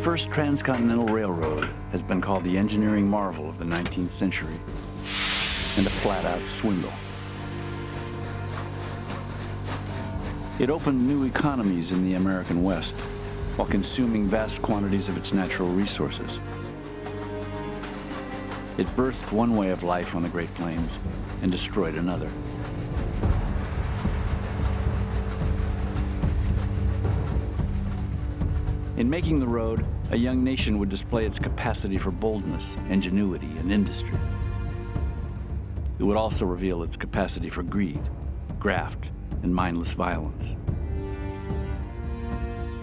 first Transcontinental Railroad has been called the engineering marvel of the 19th century and a flat-out swindle. It opened new economies in the American West while consuming vast quantities of its natural resources. It birthed one way of life on the Great Plains and destroyed another. In making the road, a young nation would display its capacity for boldness, ingenuity, and industry. It would also reveal its capacity for greed, graft, and mindless violence.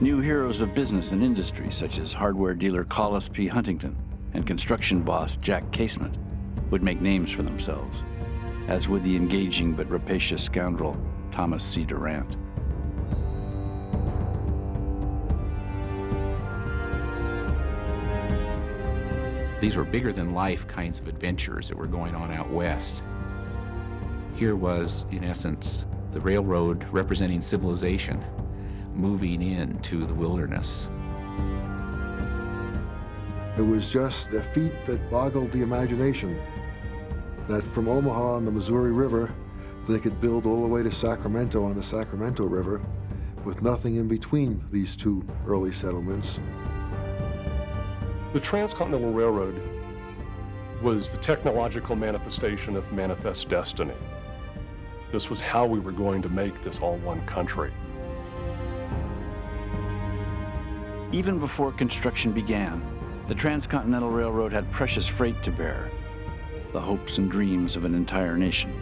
New heroes of business and industry, such as hardware dealer Collis P. Huntington and construction boss Jack Casement, would make names for themselves, as would the engaging but rapacious scoundrel Thomas C. Durant. These were bigger-than-life kinds of adventures that were going on out west. Here was, in essence, the railroad representing civilization moving into the wilderness. It was just a feat that boggled the imagination, that from Omaha on the Missouri River, they could build all the way to Sacramento on the Sacramento River with nothing in between these two early settlements. The Transcontinental Railroad was the technological manifestation of manifest destiny. This was how we were going to make this all one country. Even before construction began, the Transcontinental Railroad had precious freight to bear, the hopes and dreams of an entire nation.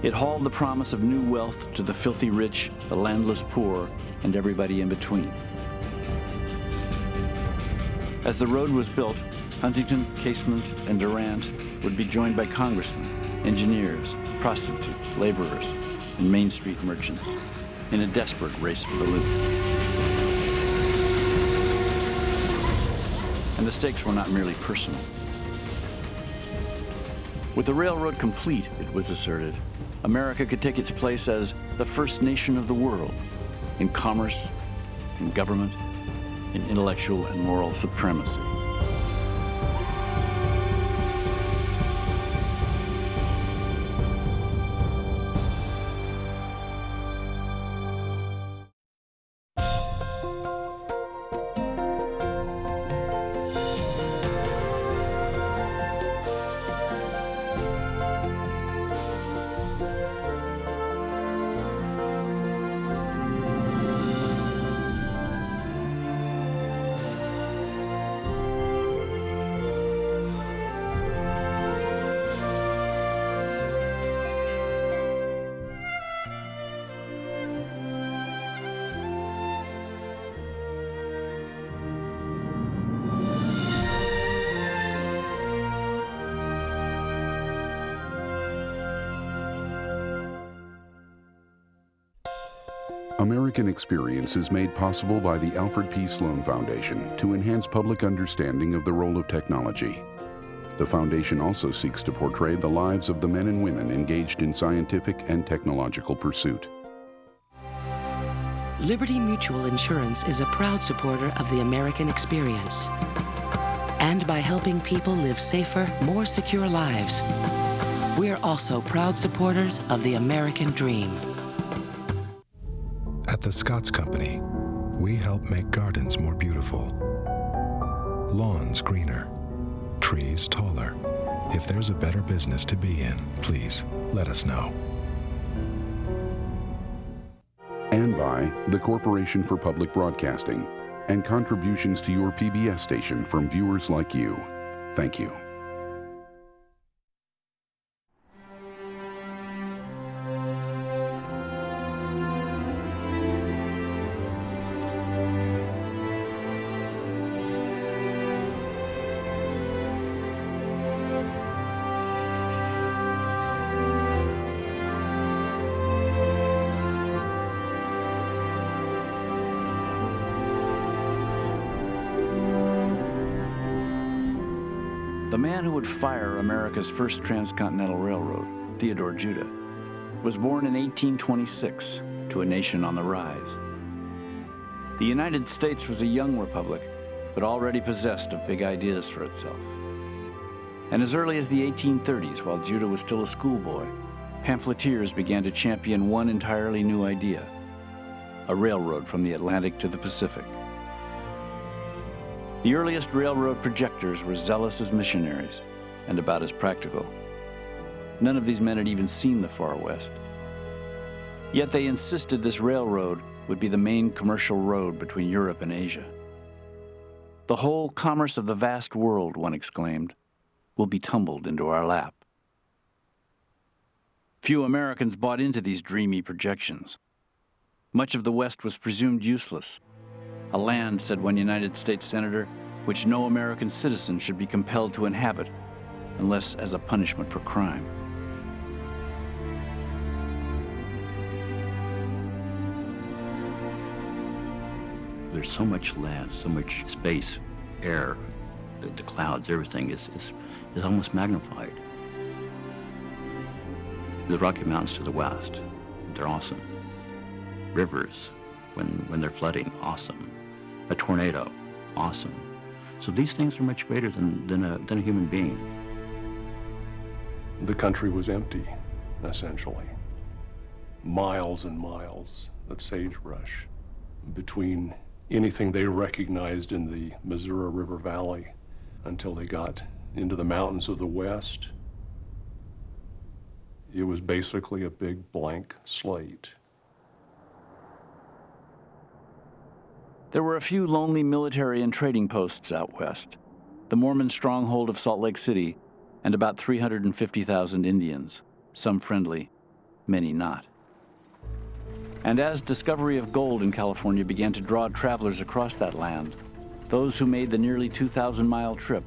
It hauled the promise of new wealth to the filthy rich, the landless poor, and everybody in between. As the road was built, Huntington, Casement, and Durant would be joined by congressmen, engineers, prostitutes, laborers, and Main Street merchants in a desperate race for the loot. And the stakes were not merely personal. With the railroad complete, it was asserted, America could take its place as the first nation of the world in commerce, in government, in intellectual and moral supremacy. American Experience is made possible by the Alfred P. Sloan Foundation to enhance public understanding of the role of technology. The foundation also seeks to portray the lives of the men and women engaged in scientific and technological pursuit. Liberty Mutual Insurance is a proud supporter of the American Experience. And by helping people live safer, more secure lives, we're also proud supporters of the American dream. At the Scotts Company, we help make gardens more beautiful, lawns greener, trees taller. If there's a better business to be in, please let us know. And by the Corporation for Public Broadcasting and contributions to your PBS station from viewers like you. Thank you. The man who would fire America's first transcontinental railroad, Theodore Judah, was born in 1826 to a nation on the rise. The United States was a young republic, but already possessed of big ideas for itself. And as early as the 1830s, while Judah was still a schoolboy, pamphleteers began to champion one entirely new idea: a railroad from the Atlantic to the Pacific. The earliest railroad projectors were zealous as missionaries and about as practical. None of these men had even seen the Far West. Yet they insisted this railroad would be the main commercial road between Europe and Asia. The whole commerce of the vast world, one exclaimed, will be tumbled into our lap. Few Americans bought into these dreamy projections. Much of the West was presumed useless. A land, said one United States senator, which no American citizen should be compelled to inhabit unless as a punishment for crime. There's so much land, so much space, air, the clouds, everything is almost magnified. The Rocky Mountains to the west, they're awesome. Rivers, when they're flooding, awesome. A tornado, awesome. So these things are much greater than a human being. The country was empty, essentially. Miles and miles of sagebrush between anything they recognized in the Missouri River Valley until they got into the mountains of the West. It was basically a big blank slate. There were a few lonely military and trading posts out west, the Mormon stronghold of Salt Lake City, and about 350,000 Indians, some friendly, many not. And as discovery of gold in California began to draw travelers across that land, those who made the nearly 2,000-mile trip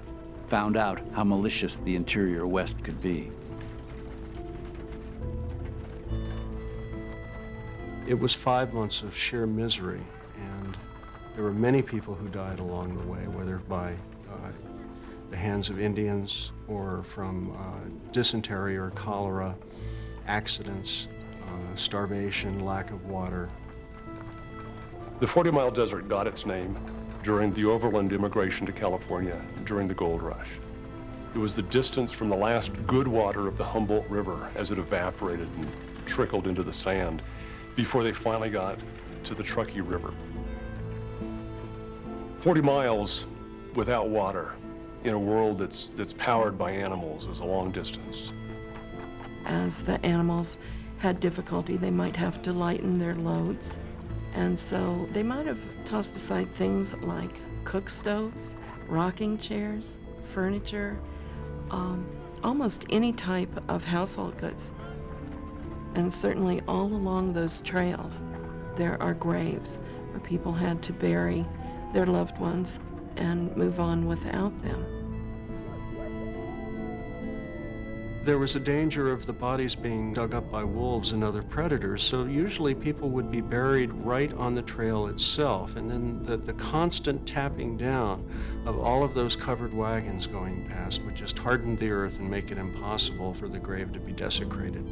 found out how malicious the interior West could be. It was 5 months of sheer misery, and there were many people who died along the way, whether by the hands of Indians or from dysentery or cholera, accidents, starvation, lack of water. The 40-mile desert got its name during the overland immigration to California during the gold rush. It was the distance from the last good water of the Humboldt River as it evaporated and trickled into the sand before they finally got to the Truckee River. 40 miles without water in a world that's powered by animals is a long distance. As the animals had difficulty, they might have to lighten their loads. And so they might have tossed aside things like cook stoves, rocking chairs, furniture, almost any type of household goods. And certainly all along those trails, there are graves where people had to bury their loved ones and move on without them. There was a danger of the bodies being dug up by wolves and other predators, so usually people would be buried right on the trail itself, and then the constant tapping down of all of those covered wagons going past would just harden the earth and make it impossible for the grave to be desecrated.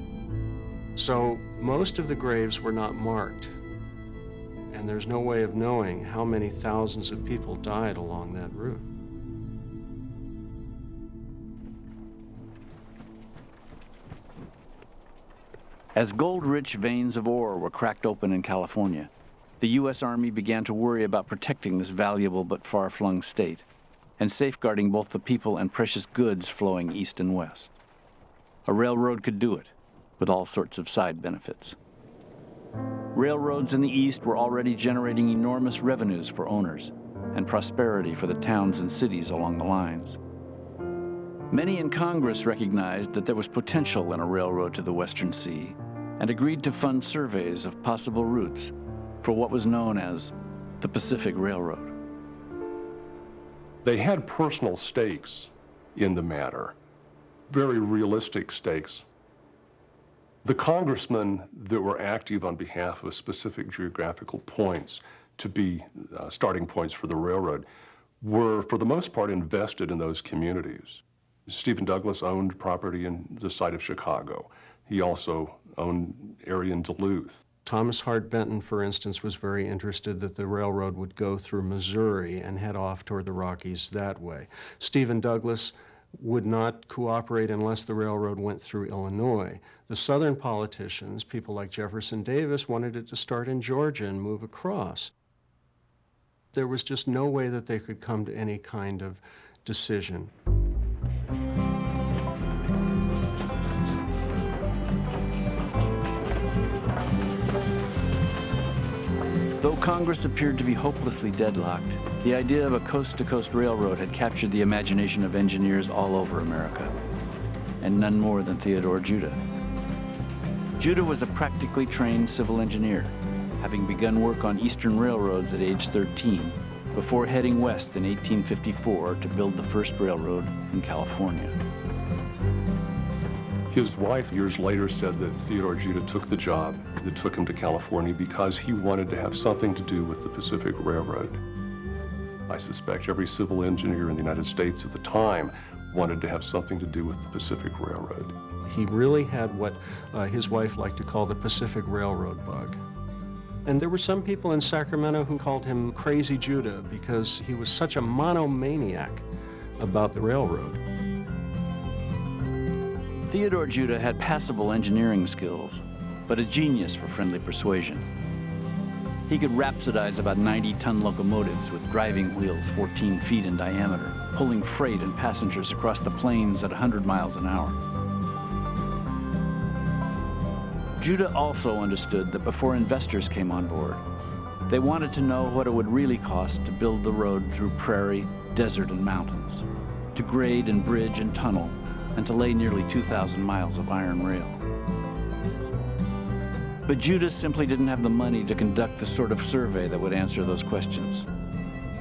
So most of the graves were not marked, and there's no way of knowing how many thousands of people died along that route. As gold-rich veins of ore were cracked open in California, the U.S. Army began to worry about protecting this valuable but far-flung state and safeguarding both the people and precious goods flowing east and west. A railroad could do it, with all sorts of side benefits. Railroads in the east were already generating enormous revenues for owners and prosperity for the towns and cities along the lines. Many in Congress recognized that there was potential in a railroad to the Western Sea and agreed to fund surveys of possible routes for what was known as the Pacific Railroad. They had personal stakes in the matter, very realistic stakes. The congressmen that were active on behalf of specific geographical points to be starting points for the railroad were, for the most part, invested in those communities. Stephen Douglas owned property in the site of Chicago. He also owned area in Duluth. Thomas Hart Benton, for instance, was very interested that the railroad would go through Missouri and head off toward the Rockies that way. Stephen Douglas would not cooperate unless the railroad went through Illinois. The Southern politicians, people like Jefferson Davis, wanted it to start in Georgia and move across. There was just no way that they could come to any kind of decision. Though Congress appeared to be hopelessly deadlocked, the idea of a coast-to-coast railroad had captured the imagination of engineers all over America, and none more than Theodore Judah. Judah was a practically trained civil engineer, having begun work on eastern railroads at age 13, before heading west in 1854 to build the first railroad in California. His wife years later said that Theodore Judah took the job that took him to California because he wanted to have something to do with the Pacific Railroad. I suspect every civil engineer in the United States at the time wanted to have something to do with the Pacific Railroad. He really had what his wife liked to call the Pacific Railroad bug. And there were some people in Sacramento who called him Crazy Judah because he was such a monomaniac about the railroad. Theodore Judah had passable engineering skills, but a genius for friendly persuasion. He could rhapsodize about 90-ton locomotives with driving wheels 14 feet in diameter, pulling freight and passengers across the plains at 100 miles an hour. Judah also understood that before investors came on board, they wanted to know what it would really cost to build the road through prairie, desert, and mountains, to grade and bridge and tunnel, and to lay nearly 2,000 miles of iron rail. But Judah simply didn't have the money to conduct the sort of survey that would answer those questions.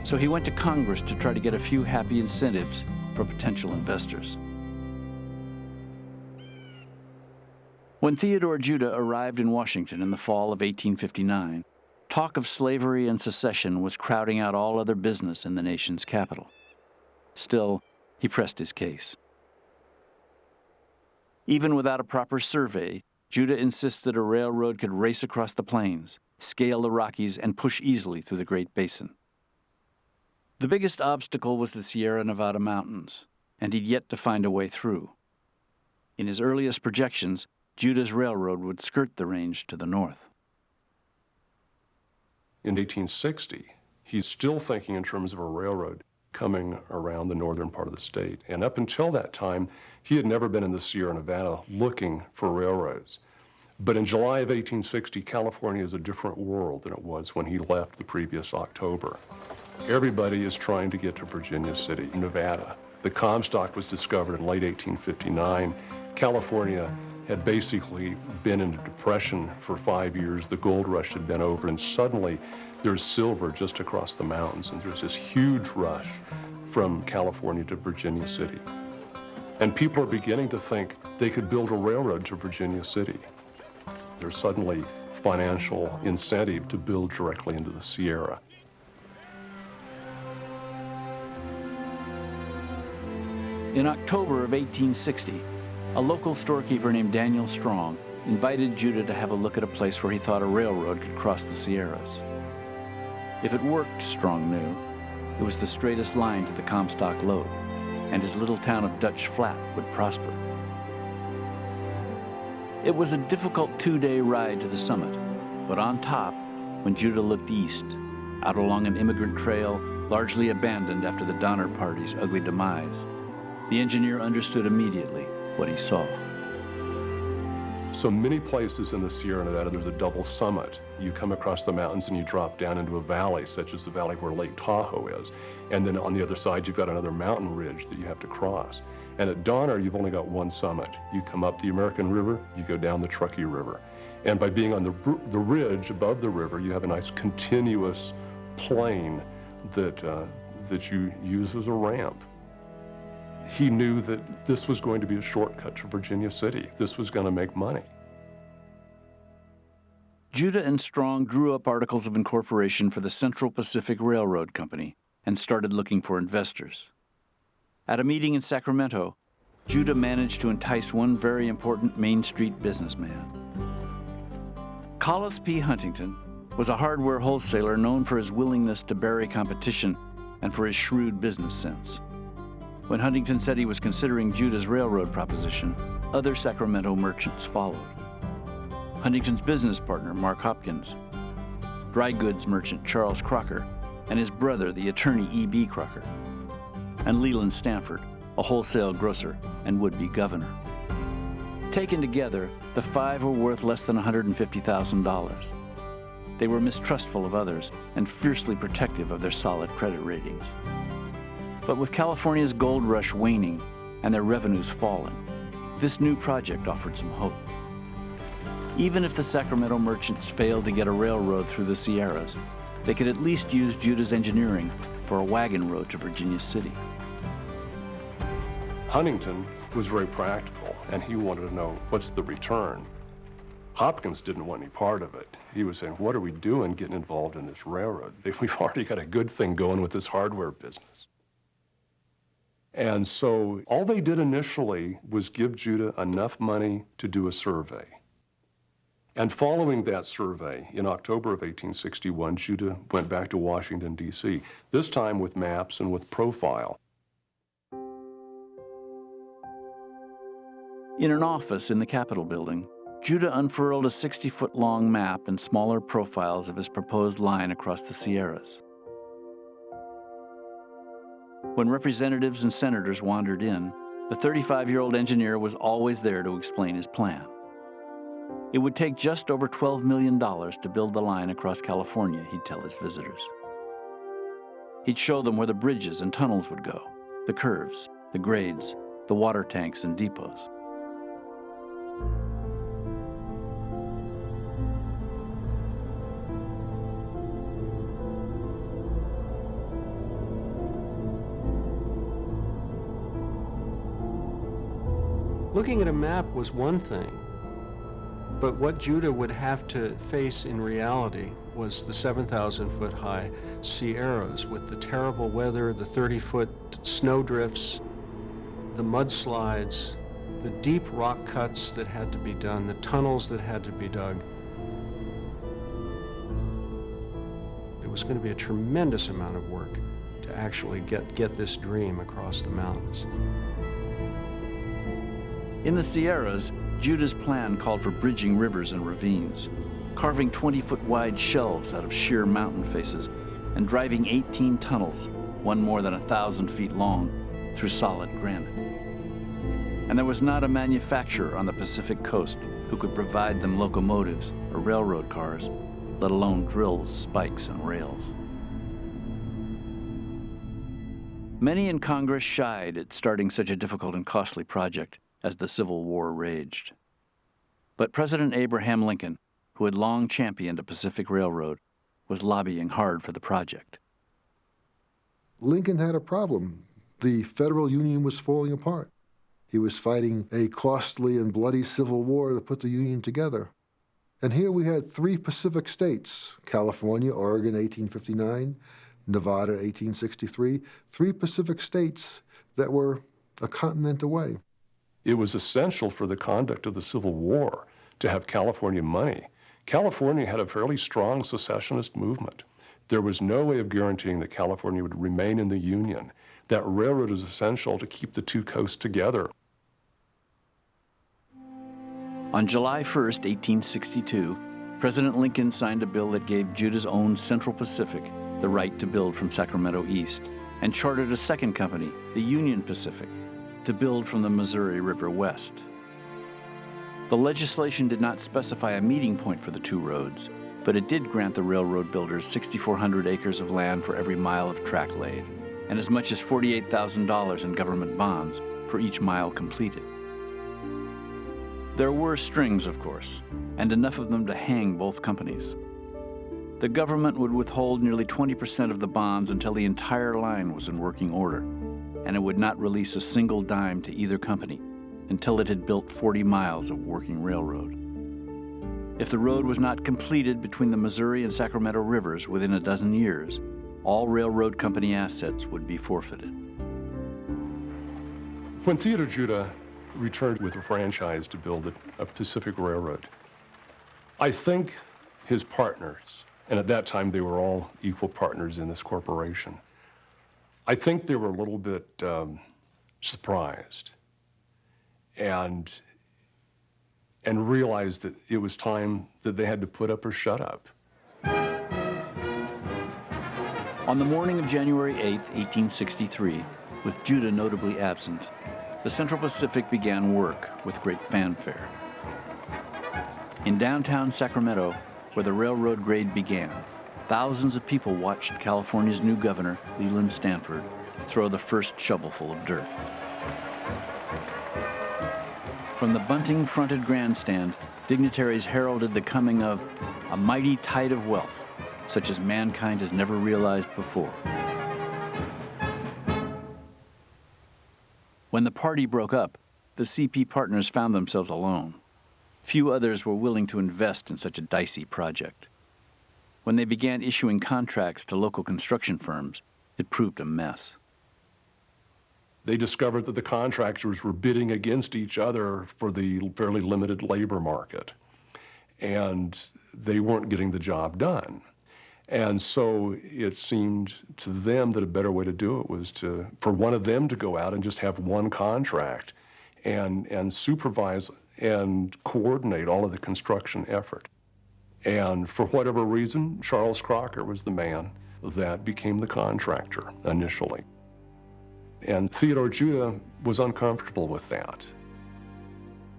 So he went to Congress to try to get a few happy incentives for potential investors. When Theodore Judah arrived in Washington in the fall of 1859, talk of slavery and secession was crowding out all other business in the nation's capital. Still, he pressed his case. Even without a proper survey, Judah insisted a railroad could race across the plains, scale the Rockies, and push easily through the Great Basin. The biggest obstacle was the Sierra Nevada mountains, and he'd yet to find a way through. In his earliest projections, Judah's railroad would skirt the range to the north. In 1860, he's still thinking in terms of a railroad coming around the northern part of the state. And up until that time, he had never been in the Sierra Nevada looking for railroads. But in July of 1860, California is a different world than it was when he left the previous October. Everybody is trying to get to Virginia City, Nevada. The Comstock was discovered in late 1859. California had basically been in a depression for 5 years. The gold rush had been over, and suddenly there's silver just across the mountains, and there's this huge rush from California to Virginia City. And people are beginning to think they could build a railroad to Virginia City. There's suddenly financial incentive to build directly into the Sierra. In October of 1860, a local storekeeper named Daniel Strong invited Judah to have a look at a place where he thought a railroad could cross the Sierras. If it worked, Strong knew, it was the straightest line to the Comstock lode, and his little town of Dutch Flat would prosper. It was a difficult 2-day ride to the summit, but on top, when Judah looked east, out along an immigrant trail largely abandoned after the Donner Party's ugly demise, the engineer understood immediately what he saw. So many places in the Sierra Nevada, there's a double summit. You come across the mountains and you drop down into a valley, such as the valley where Lake Tahoe is. And then on the other side, you've got another mountain ridge that you have to cross. And at Donner, you've only got one summit. You come up the American River, you go down the Truckee River. And by being on the ridge above the river, you have a nice continuous plain that you use as a ramp. He knew that this was going to be a shortcut to Virginia City. This was going to make money. Judah and Strong drew up articles of incorporation for the Central Pacific Railroad Company and started looking for investors. At a meeting in Sacramento, Judah managed to entice one very important Main Street businessman. Collis P. Huntington was a hardware wholesaler known for his willingness to bury competition and for his shrewd business sense. When Huntington said he was considering Judah's railroad proposition, other Sacramento merchants followed. Huntington's business partner, Mark Hopkins, dry goods merchant Charles Crocker, and his brother, the attorney E.B. Crocker, and Leland Stanford, a wholesale grocer and would-be governor. Taken together, the five were worth less than $150,000. They were mistrustful of others and fiercely protective of their solid credit ratings. But with California's gold rush waning and their revenues falling, this new project offered some hope. Even if the Sacramento merchants failed to get a railroad through the Sierras, they could at least use Judah's engineering for a wagon road to Virginia City. Huntington was very practical, and he wanted to know, what's the return? Hopkins didn't want any part of it. He was saying, what are we doing getting involved in this railroad? We've already got a good thing going with this hardware business. And so all they did initially was give Judah enough money to do a survey. And following that survey, in October of 1861, Judah went back to Washington, D.C., this time with maps and with profile. In an office in the Capitol building, Judah unfurled a 60-foot-long map and smaller profiles of his proposed line across the Sierras. When representatives and senators wandered in, the 35-year-old engineer was always there to explain his plan. It would take just over $12 million to build the line across California, he'd tell his visitors. He'd show them where the bridges and tunnels would go, the curves, the grades, the water tanks and depots. Looking at a map was one thing, but what Judah would have to face in reality was the 7,000-foot high Sierras with the terrible weather, the 30-foot snowdrifts, the mudslides, the deep rock cuts that had to be done, the tunnels that had to be dug. It was going to be a tremendous amount of work to actually get this dream across the mountains. In the Sierras, Judah's plan called for bridging rivers and ravines, carving 20-foot-wide shelves out of sheer mountain faces, and driving 18 tunnels, one more than 1,000 feet long, through solid granite. And there was not a manufacturer on the Pacific coast who could provide them locomotives or railroad cars, let alone drills, spikes, and rails. Many in Congress shied at starting such a difficult and costly project as the Civil War raged. But President Abraham Lincoln, who had long championed a Pacific Railroad, was lobbying hard for the project. Lincoln had a problem. The federal union was falling apart. He was fighting a costly and bloody civil war to put the union together. And here we had three Pacific states, California, Oregon, 1859, Nevada, 1863, three Pacific states that were a continent away. It was essential for the conduct of the Civil War to have California money. California had a fairly strong secessionist movement. There was no way of guaranteeing that California would remain in the Union. That railroad is essential to keep the two coasts together. On July 1st, 1862, President Lincoln signed a bill that gave Judah's own Central Pacific the right to build from Sacramento east, and chartered a second company, the Union Pacific, to build from the Missouri River west. The legislation did not specify a meeting point for the two roads, but it did grant the railroad builders 6,400 acres of land for every mile of track laid, and as much as $48,000 in government bonds for each mile completed. There were strings, of course, and enough of them to hang both companies. The government would withhold nearly 20% of the bonds until the entire line was in working order, and it would not release a single dime to either company until it had built 40 miles of working railroad. If the road was not completed between the Missouri and Sacramento rivers within a dozen years, all railroad company assets would be forfeited. When Theodore Judah returned with a franchise to build a Pacific Railroad, I think his partners, and at that time they were all equal partners in this corporation, I think they were a little bit surprised and realized that it was time that they had to put up or shut up. On the morning of January 8, 1863, with Judah notably absent, the Central Pacific began work with great fanfare. In downtown Sacramento, where the railroad grade began, thousands of people watched California's new governor, Leland Stanford, throw the first shovelful of dirt. From the bunting-fronted grandstand, dignitaries heralded the coming of a mighty tide of wealth, such as mankind has never realized before. When the party broke up, the CP partners found themselves alone. Few others were willing to invest in such a dicey project. When they began issuing contracts to local construction firms, it proved a mess. They discovered that the contractors were bidding against each other for the fairly limited labor market, and they weren't getting the job done. And so it seemed to them that a better way to do it was for one of them to go out and just have one contract and supervise and coordinate all of the construction effort. And for whatever reason, Charles Crocker was the man that became the contractor initially. And Theodore Judah was uncomfortable with that.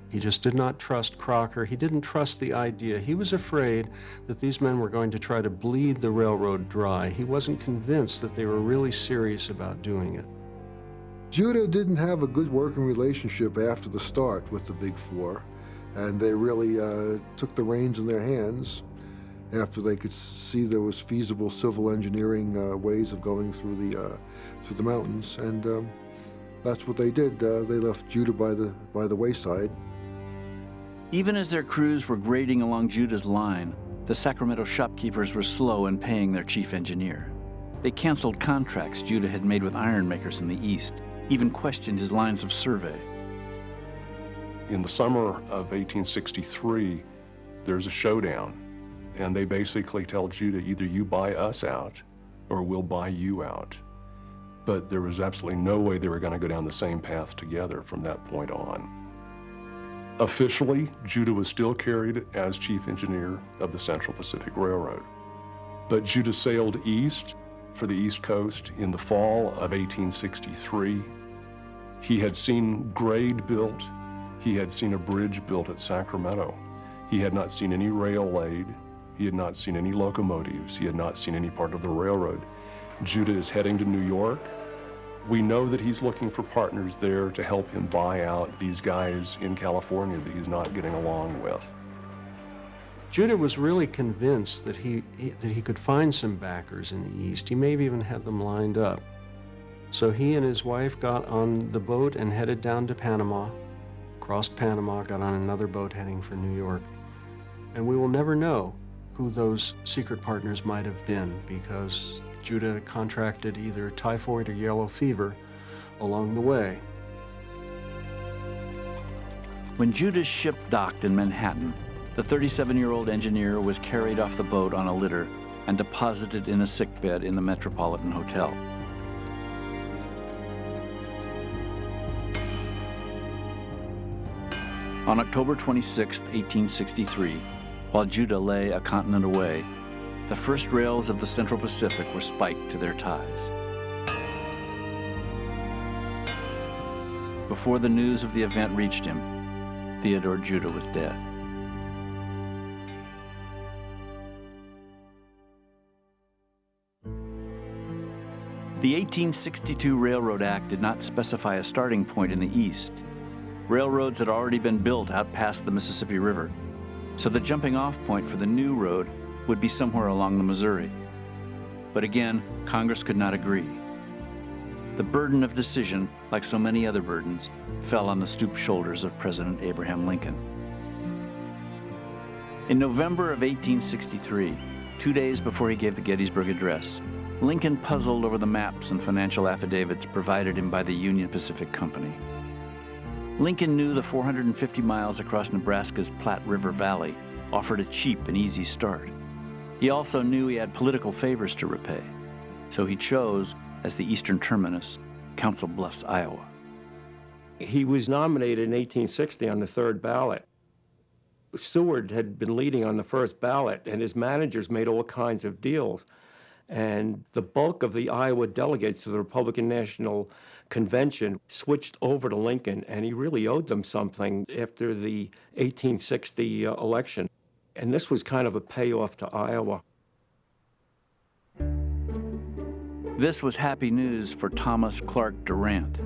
He just did not trust Crocker. He didn't trust the idea. He was afraid that these men were going to try to bleed the railroad dry. He wasn't convinced that they were really serious about doing it. Judah didn't have a good working relationship after the start with the Big Four, and they really took the reins in their hands after they could see there was feasible civil engineering ways of going through the mountains, and that's what they did. They left Judah by the wayside. Even as their crews were grading along Judah's line, the Sacramento shopkeepers were slow in paying their chief engineer. They canceled contracts Judah had made with ironmakers in the East, even questioned his lines of survey. In the summer of 1863, there's a showdown, and they basically tell Judah, either you buy us out or we'll buy you out. But there was absolutely no way they were going to go down the same path together from that point on. Officially, Judah was still carried as chief engineer of the Central Pacific Railroad. But Judah sailed east for the East Coast in the fall of 1863. He had seen grade built. He had seen a bridge built at Sacramento. He had not seen any rail laid. He had not seen any locomotives. He had not seen any part of the railroad. Judah is heading to New York. We know that he's looking for partners there to help him buy out these guys in California that he's not getting along with. Judah was really convinced that he could find some backers in the East. He maybe even had them lined up. So he and his wife got on the boat and headed down to Panama, crossed Panama, got on another boat heading for New York. And we will never know who those secret partners might have been, because Judah contracted either typhoid or yellow fever along the way. When Judah's ship docked in Manhattan, the 37-year-old engineer was carried off the boat on a litter and deposited in a sickbed in the Metropolitan Hotel. On October 26, 1863, while Judah lay a continent away, the first rails of the Central Pacific were spiked to their ties. Before the news of the event reached him, Theodore Judah was dead. The 1862 Railroad Act did not specify a starting point in the East. Railroads had already been built out past the Mississippi River, so the jumping-off point for the new road would be somewhere along the Missouri. But again, Congress could not agree. The burden of decision, like so many other burdens, fell on the stooped shoulders of President Abraham Lincoln. In November of 1863, 2 days before he gave the Gettysburg Address, Lincoln puzzled over the maps and financial affidavits provided him by the Union Pacific Company. Lincoln knew the 450 miles across Nebraska's Platte River Valley offered a cheap and easy start. He also knew he had political favors to repay, so he chose, as the eastern terminus, Council Bluffs, Iowa. He was nominated in 1860 on the third ballot. Seward had been leading on the first ballot, and his managers made all kinds of deals. And the bulk of the Iowa delegates to the Republican National Convention switched over to Lincoln, and he really owed them something after the 1860 election. And this was kind of a payoff to Iowa. This was happy news for Thomas Clark Durant.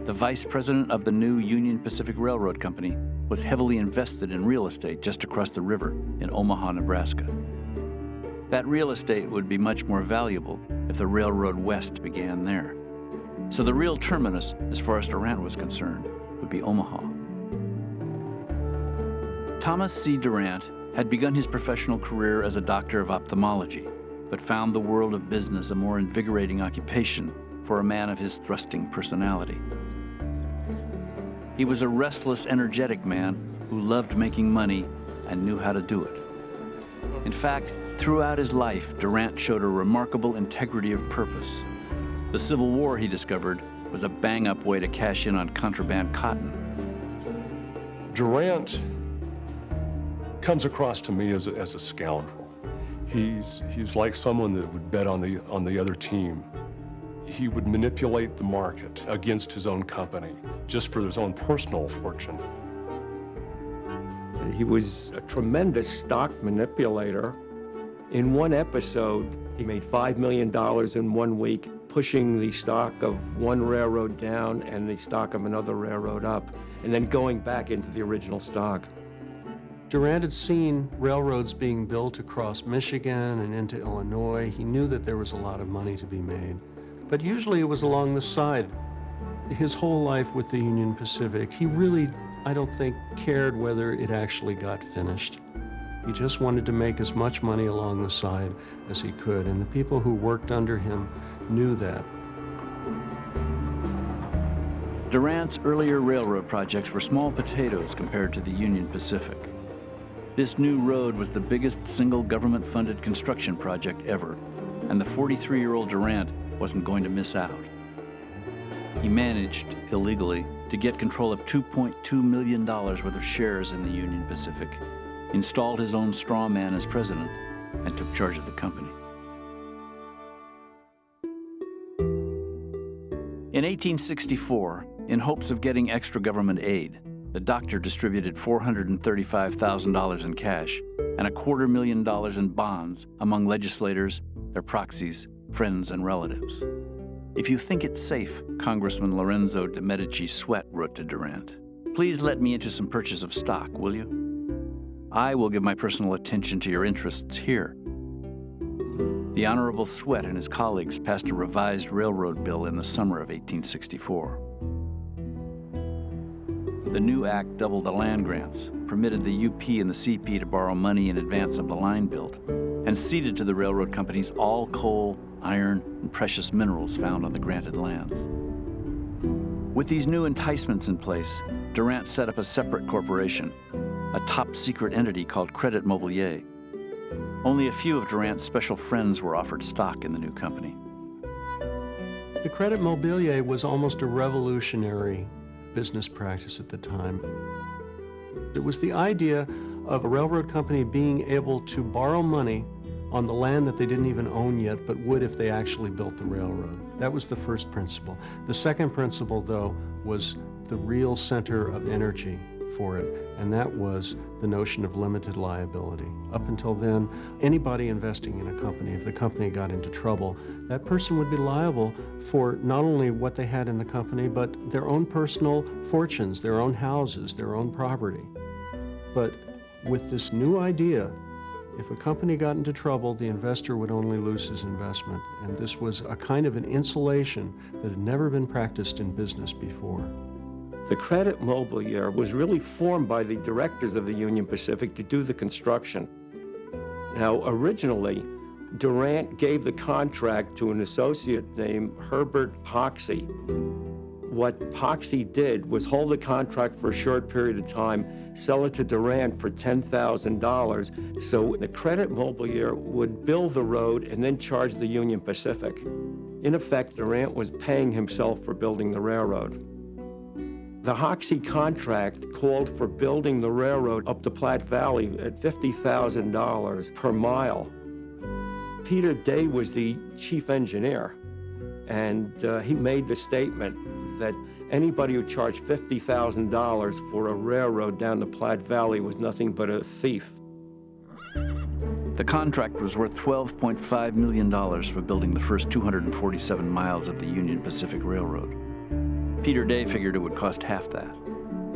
The vice president of the new Union Pacific Railroad Company was heavily invested in real estate just across the river in Omaha, Nebraska. That real estate would be much more valuable if the railroad west began there. So the real terminus, as far as Durant was concerned, would be Omaha. Thomas C. Durant had begun his professional career as a doctor of ophthalmology, but found the world of business a more invigorating occupation for a man of his thrusting personality. He was a restless, energetic man who loved making money and knew how to do it. In fact, throughout his life, Durant showed a remarkable integrity of purpose. The Civil War, he discovered, was a bang-up way to cash in on contraband cotton. Durant comes across to me as a scoundrel. He's like someone that would bet on the other team. He would manipulate the market against his own company, just for his own personal fortune. He was a tremendous stock manipulator. In one episode, he made $5 million in 1 week, pushing the stock of one railroad down and the stock of another railroad up, and then going back into the original stock. Durant had seen railroads being built across Michigan and into Illinois. He knew that there was a lot of money to be made, but usually it was along the side. His whole life with the Union Pacific, he really, I don't think, cared whether it actually got finished. He just wanted to make as much money along the side as he could, and the people who worked under him knew that. Durant's earlier railroad projects were small potatoes compared to the Union Pacific. This new road was the biggest single government-funded construction project ever, and the 43-year-old Durant wasn't going to miss out. He managed, illegally, to get control of $2.2 million worth of shares in the Union Pacific, installed his own straw man as president, and took charge of the company. In 1864, in hopes of getting extra government aid, the doctor distributed $435,000 in cash and $250,000 in bonds among legislators, their proxies, friends, and relatives. If you think it's safe, Congressman Lorenzo de Medici Sweat wrote to Durant, please let me into some purchase of stock, will you? I will give my personal attention to your interests here. The Honorable Sweat and his colleagues passed a revised railroad bill in the summer of 1864. The new act doubled the land grants, permitted the UP and the CP to borrow money in advance of the line build, and ceded to the railroad companies all coal, iron, and precious minerals found on the granted lands. With these new enticements in place, Durant set up a separate corporation, a top-secret entity called Credit Mobilier. Only a few of Durant's special friends were offered stock in the new company. The Credit Mobilier was almost a revolutionary business practice at the time. It was the idea of a railroad company being able to borrow money on the land that they didn't even own yet, but would if they actually built the railroad. That was the first principle. The second principle, though, was the real center of energy for it, and that was the notion of limited liability. Up until then, anybody investing in a company, if the company got into trouble, that person would be liable for not only what they had in the company, but their own personal fortunes, their own houses, their own property. But with this new idea, if a company got into trouble, the investor would only lose his investment. And this was a kind of an insulation that had never been practiced in business before. The Credit Mobilier was really formed by the directors of the Union Pacific to do the construction. Now, originally, Durant gave the contract to an associate named Herbert Hoxie. What Hoxie did was hold the contract for a short period of time, sell it to Durant for $10,000, so the credit mobilier would build the road and then charge the Union Pacific. In effect, Durant was paying himself for building the railroad. The Hoxie contract called for building the railroad up the Platte Valley at $50,000 per mile. Peter Day was the chief engineer, and he made the statement that anybody who charged $50,000 for a railroad down the Platte Valley was nothing but a thief. The contract was worth $12.5 million for building the first 247 miles of the Union Pacific Railroad. Peter Day figured it would cost half that.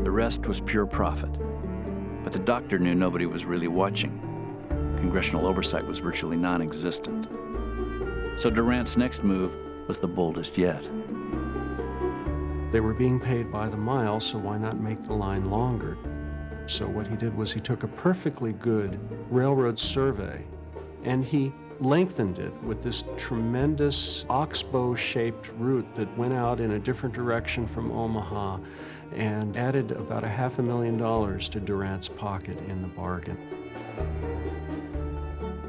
The rest was pure profit. But the doctor knew nobody was really watching. Congressional oversight was virtually non-existent. So Durant's next move was the boldest yet. They were being paid by the mile, so why not make the line longer? So what he did was he took a perfectly good railroad survey and he lengthened it with this tremendous oxbow-shaped route that went out in a different direction from Omaha and added about $500,000 to Durant's pocket in the bargain.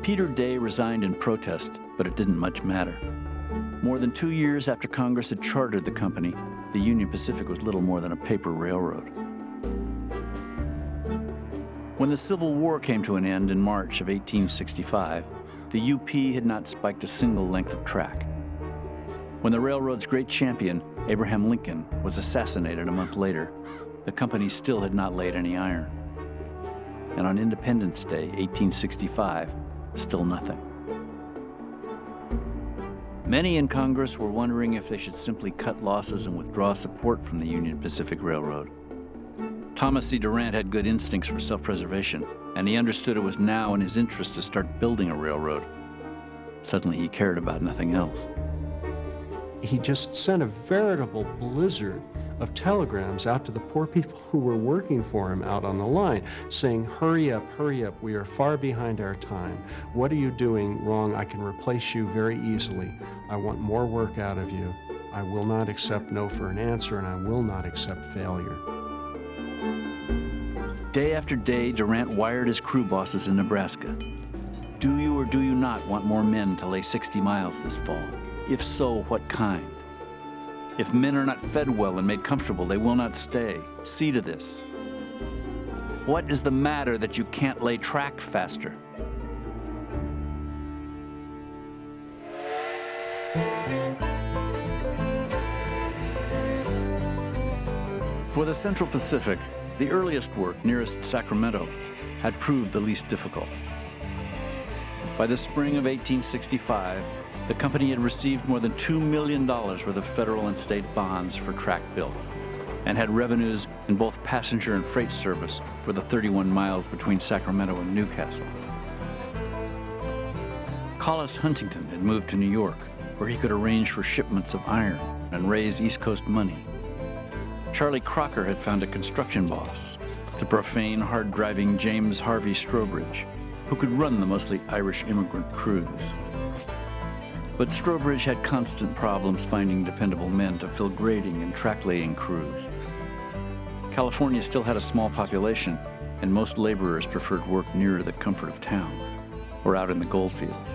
Peter Day resigned in protest, but it didn't much matter. More than 2 years after Congress had chartered the company, the Union Pacific was little more than a paper railroad. When the Civil War came to an end in March of 1865, the UP had not spiked a single length of track. When the railroad's great champion, Abraham Lincoln, was assassinated a month later, the company still had not laid any iron. And on Independence Day, 1865, still nothing. Many in Congress were wondering if they should simply cut losses and withdraw support from the Union Pacific Railroad. Thomas C. Durant had good instincts for self-preservation, and he understood it was now in his interest to start building a railroad. Suddenly he cared about nothing else. He just sent a veritable blizzard of telegrams out to the poor people who were working for him out on the line, saying, hurry up, we are far behind our time. What are you doing wrong? I can replace you very easily. I want more work out of you. I will not accept no for an answer, and I will not accept failure. Day after day, Durant wired his crew bosses in Nebraska. Do you or do you not want more men to lay 60 miles this fall? If so, what kind? If men are not fed well and made comfortable, they will not stay. See to this. What is the matter that you can't lay track faster? For the Central Pacific, the earliest work nearest Sacramento had proved the least difficult. By the spring of 1865, the company had received more than $2 million worth of federal and state bonds for track built, and had revenues in both passenger and freight service for the 31 miles between Sacramento and Newcastle. Collis Huntington had moved to New York, where he could arrange for shipments of iron and raise East Coast money. Charlie Crocker had found a construction boss, the profane, hard-driving James Harvey Strobridge, who could run the mostly Irish immigrant crews. But Strobridge had constant problems finding dependable men to fill grading and track-laying crews. California still had a small population, and most laborers preferred work nearer the comfort of town or out in the goldfields.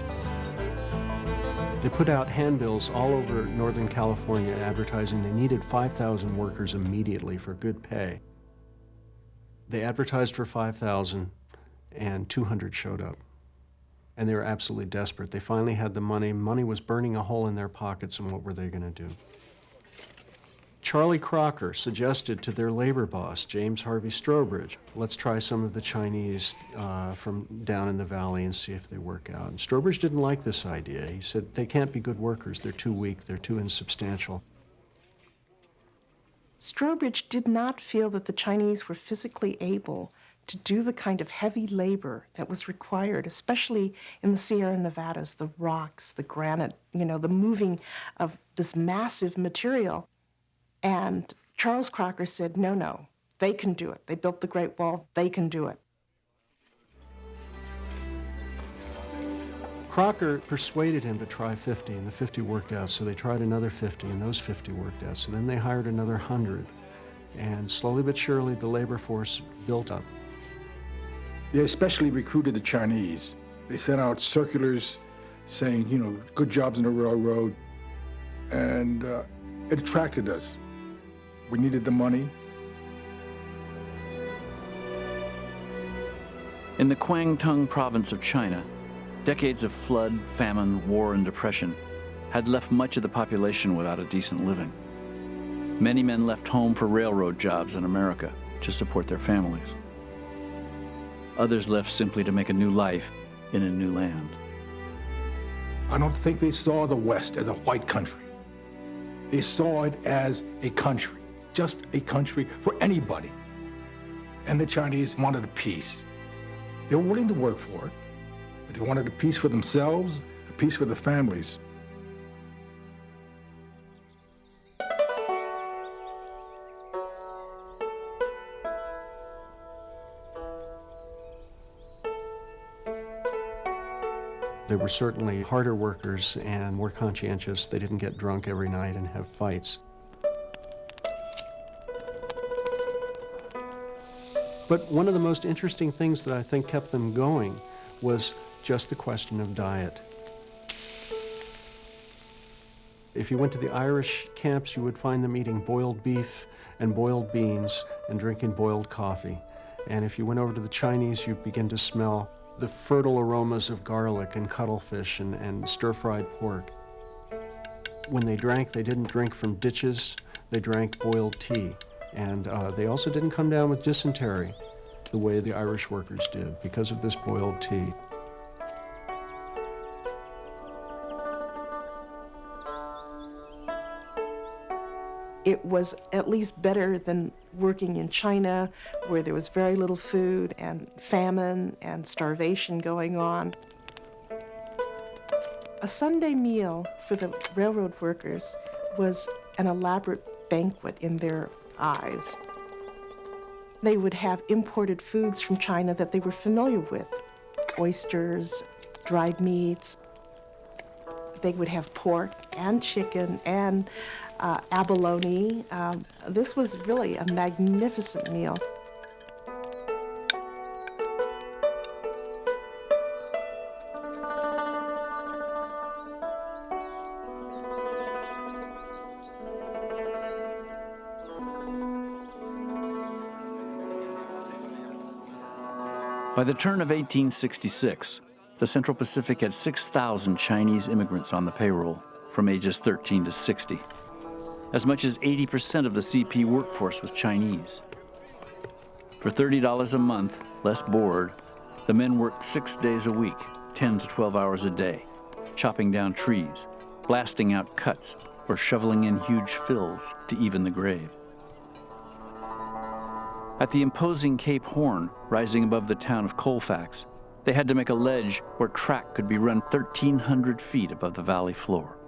They put out handbills all over Northern California advertising they needed 5,000 workers immediately for good pay. They advertised for 5,000 and 200 showed up. And they were absolutely desperate. They finally had the money. Money was burning a hole in their pockets, and what were they going to do? Charlie Crocker suggested to their labor boss, James Harvey Strobridge, let's try some of the Chinese from down in the valley and see if they work out. And Strobridge didn't like this idea. He said, they can't be good workers. They're too weak. They're too insubstantial. Strobridge did not feel that the Chinese were physically able to do the kind of heavy labor that was required, especially in the Sierra Nevadas, the rocks, the granite, the moving of this massive material. And Charles Crocker said, no, they can do it. They built the Great Wall, they can do it. Crocker persuaded him to try 50, and the 50 worked out, so they tried another 50, and those 50 worked out. So then they hired another 100, and slowly but surely the labor force built up. They especially recruited the Chinese. They sent out circulars saying, you know, good jobs in the railroad, and it attracted us. We needed the money. In the Guangdong province of China, decades of flood, famine, war, and depression had left much of the population without a decent living. Many men left home for railroad jobs in America to support their families. Others left simply to make a new life in a new land. I don't think they saw the West as a white country. They saw it as a country, just a country for anybody. And the Chinese wanted a peace. They were willing to work for it, but they wanted a peace for themselves, a peace for their families. They were certainly harder workers and more conscientious. They didn't get drunk every night and have fights. But one of the most interesting things that I think kept them going was just the question of diet. If you went to the Irish camps, you would find them eating boiled beef and boiled beans and drinking boiled coffee. And if you went over to the Chinese, you'd begin to smell the fertile aromas of garlic and cuttlefish and stir-fried pork. When they drank, they didn't drink from ditches, they drank boiled tea. And they also didn't come down with dysentery the way the Irish workers did because of this boiled tea. It was at least better than working in China, where there was very little food and famine and starvation going on. A Sunday meal for the railroad workers was an elaborate banquet in their eyes. They would have imported foods from China that they were familiar with: oysters, dried meats. They would have pork and chicken and abalone. This was really a magnificent meal. By the turn of 1866, the Central Pacific had 6,000 Chinese immigrants on the payroll from ages 13 to 60. As much as 80% of the CP workforce was Chinese. For $30 a month, less board, the men worked 6 days a week, 10 to 12 hours a day, chopping down trees, blasting out cuts, or shoveling in huge fills to even the grade. At the imposing Cape Horn, rising above the town of Colfax, they had to make a ledge where track could be run 1,300 feet above the valley floor.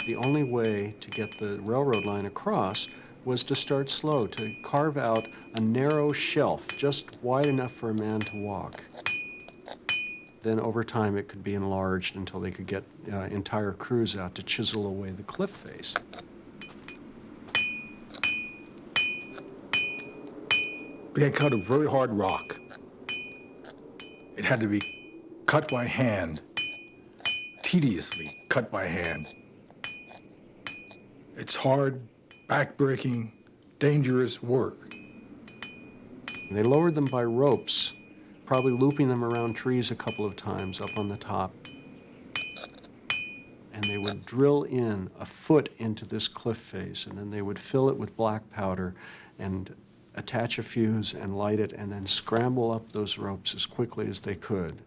The only way to get the railroad line across was to start slow, to carve out a narrow shelf just wide enough for a man to walk. Then over time it could be enlarged until they could get entire crews out to chisel away the cliff face. They had cut a very hard rock. It had to be cut by hand, tediously cut by hand. It's hard, back-breaking, dangerous work. They lowered them by ropes, probably looping them around trees a couple of times up on the top. And they would drill in a foot into this cliff face, and then they would fill it with black powder and attach a fuse and light it, and then scramble up those ropes as quickly as they could.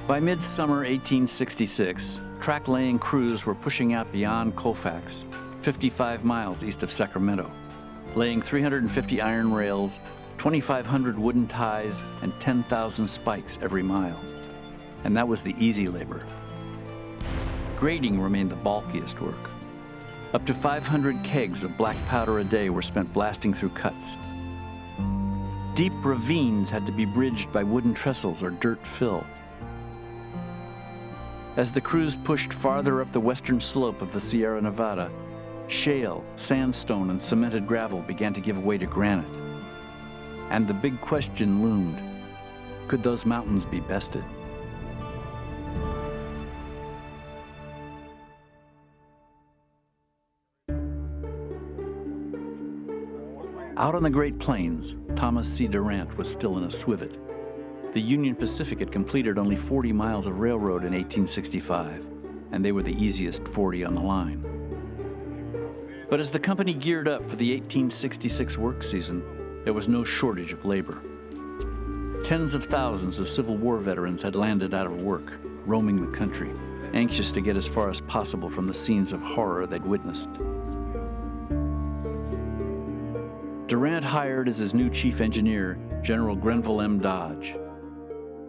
By midsummer 1866, track-laying crews were pushing out beyond Colfax, 55 miles east of Sacramento, laying 350 iron rails 2,500 wooden ties, and 10,000 spikes every mile. And that was the easy labor. Grading remained the bulkiest work. Up to 500 kegs of black powder a day were spent blasting through cuts. Deep ravines had to be bridged by wooden trestles or dirt fill. As the crews pushed farther up the western slope of the Sierra Nevada, shale, sandstone, and cemented gravel began to give way to granite. And the big question loomed: could those mountains be bested? Out on the Great Plains, Thomas C. Durant was still in a swivet. The Union Pacific had completed only 40 miles of railroad in 1865, and they were the easiest 40 on the line. But as the company geared up for the 1866 work season, there was no shortage of labor. Tens of thousands of Civil War veterans had landed out of work, roaming the country, anxious to get as far as possible from the scenes of horror they'd witnessed. Durant hired as his new chief engineer General Grenville M. Dodge.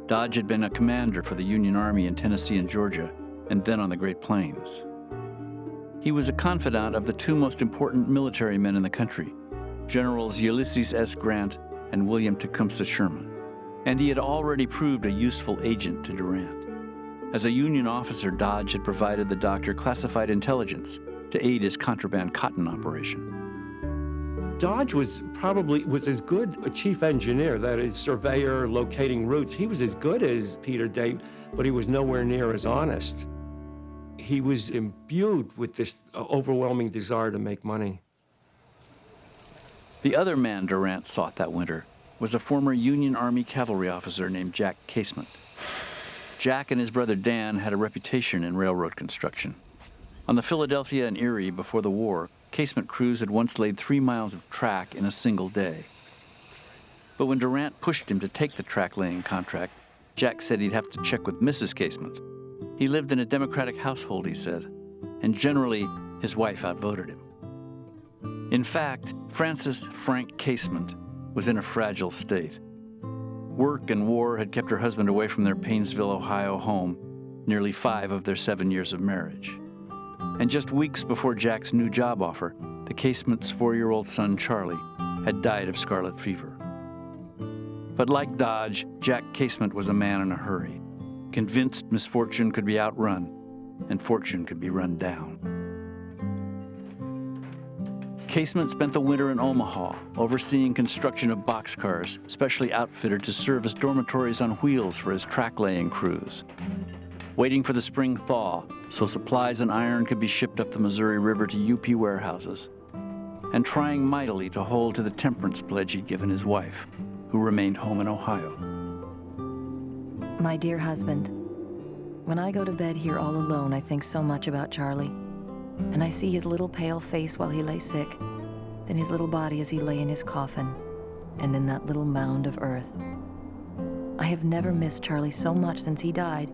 Dodge had been a commander for the Union Army in Tennessee and Georgia, and then on the Great Plains. He was a confidant of the two most important military men in the country, Generals Ulysses S. Grant and William Tecumseh Sherman, and he had already proved a useful agent to Durant. As a Union officer, Dodge had provided the doctor classified intelligence to aid his contraband cotton operation. Dodge was as good a chief engineer, that is, surveyor, locating routes. He was as good as Peter Day, but he was nowhere near as honest. He was imbued with this overwhelming desire to make money. The other man Durant sought that winter was a former Union Army cavalry officer named Jack Casement. Jack and his brother Dan had a reputation in railroad construction. On the Philadelphia and Erie before the war, Casement crews had once laid 3 miles of track in a single day. But when Durant pushed him to take the track-laying contract, Jack said he'd have to check with Mrs. Casement. He lived in a Democratic household, he said, and generally, his wife outvoted him. In fact, Frances Frank Casement was in a fragile state. Work and war had kept her husband away from their Painesville, Ohio home nearly 5 of their 7 years of marriage. And just weeks before Jack's new job offer, the Casement's 4-year-old son, Charlie, had died of scarlet fever. But like Dodge, Jack Casement was a man in a hurry, convinced misfortune could be outrun and fortune could be run down. Casement spent the winter in Omaha, overseeing construction of boxcars, specially outfitted to serve as dormitories on wheels for his track-laying crews, waiting for the spring thaw so supplies and iron could be shipped up the Missouri River to UP warehouses, and trying mightily to hold to the temperance pledge he'd given his wife, who remained home in Ohio. My dear husband, when I go to bed here all alone, I think so much about Charlie, and I see his little pale face while he lay sick, then his little body as he lay in his coffin, and then that little mound of earth. I have never missed Charlie so much since he died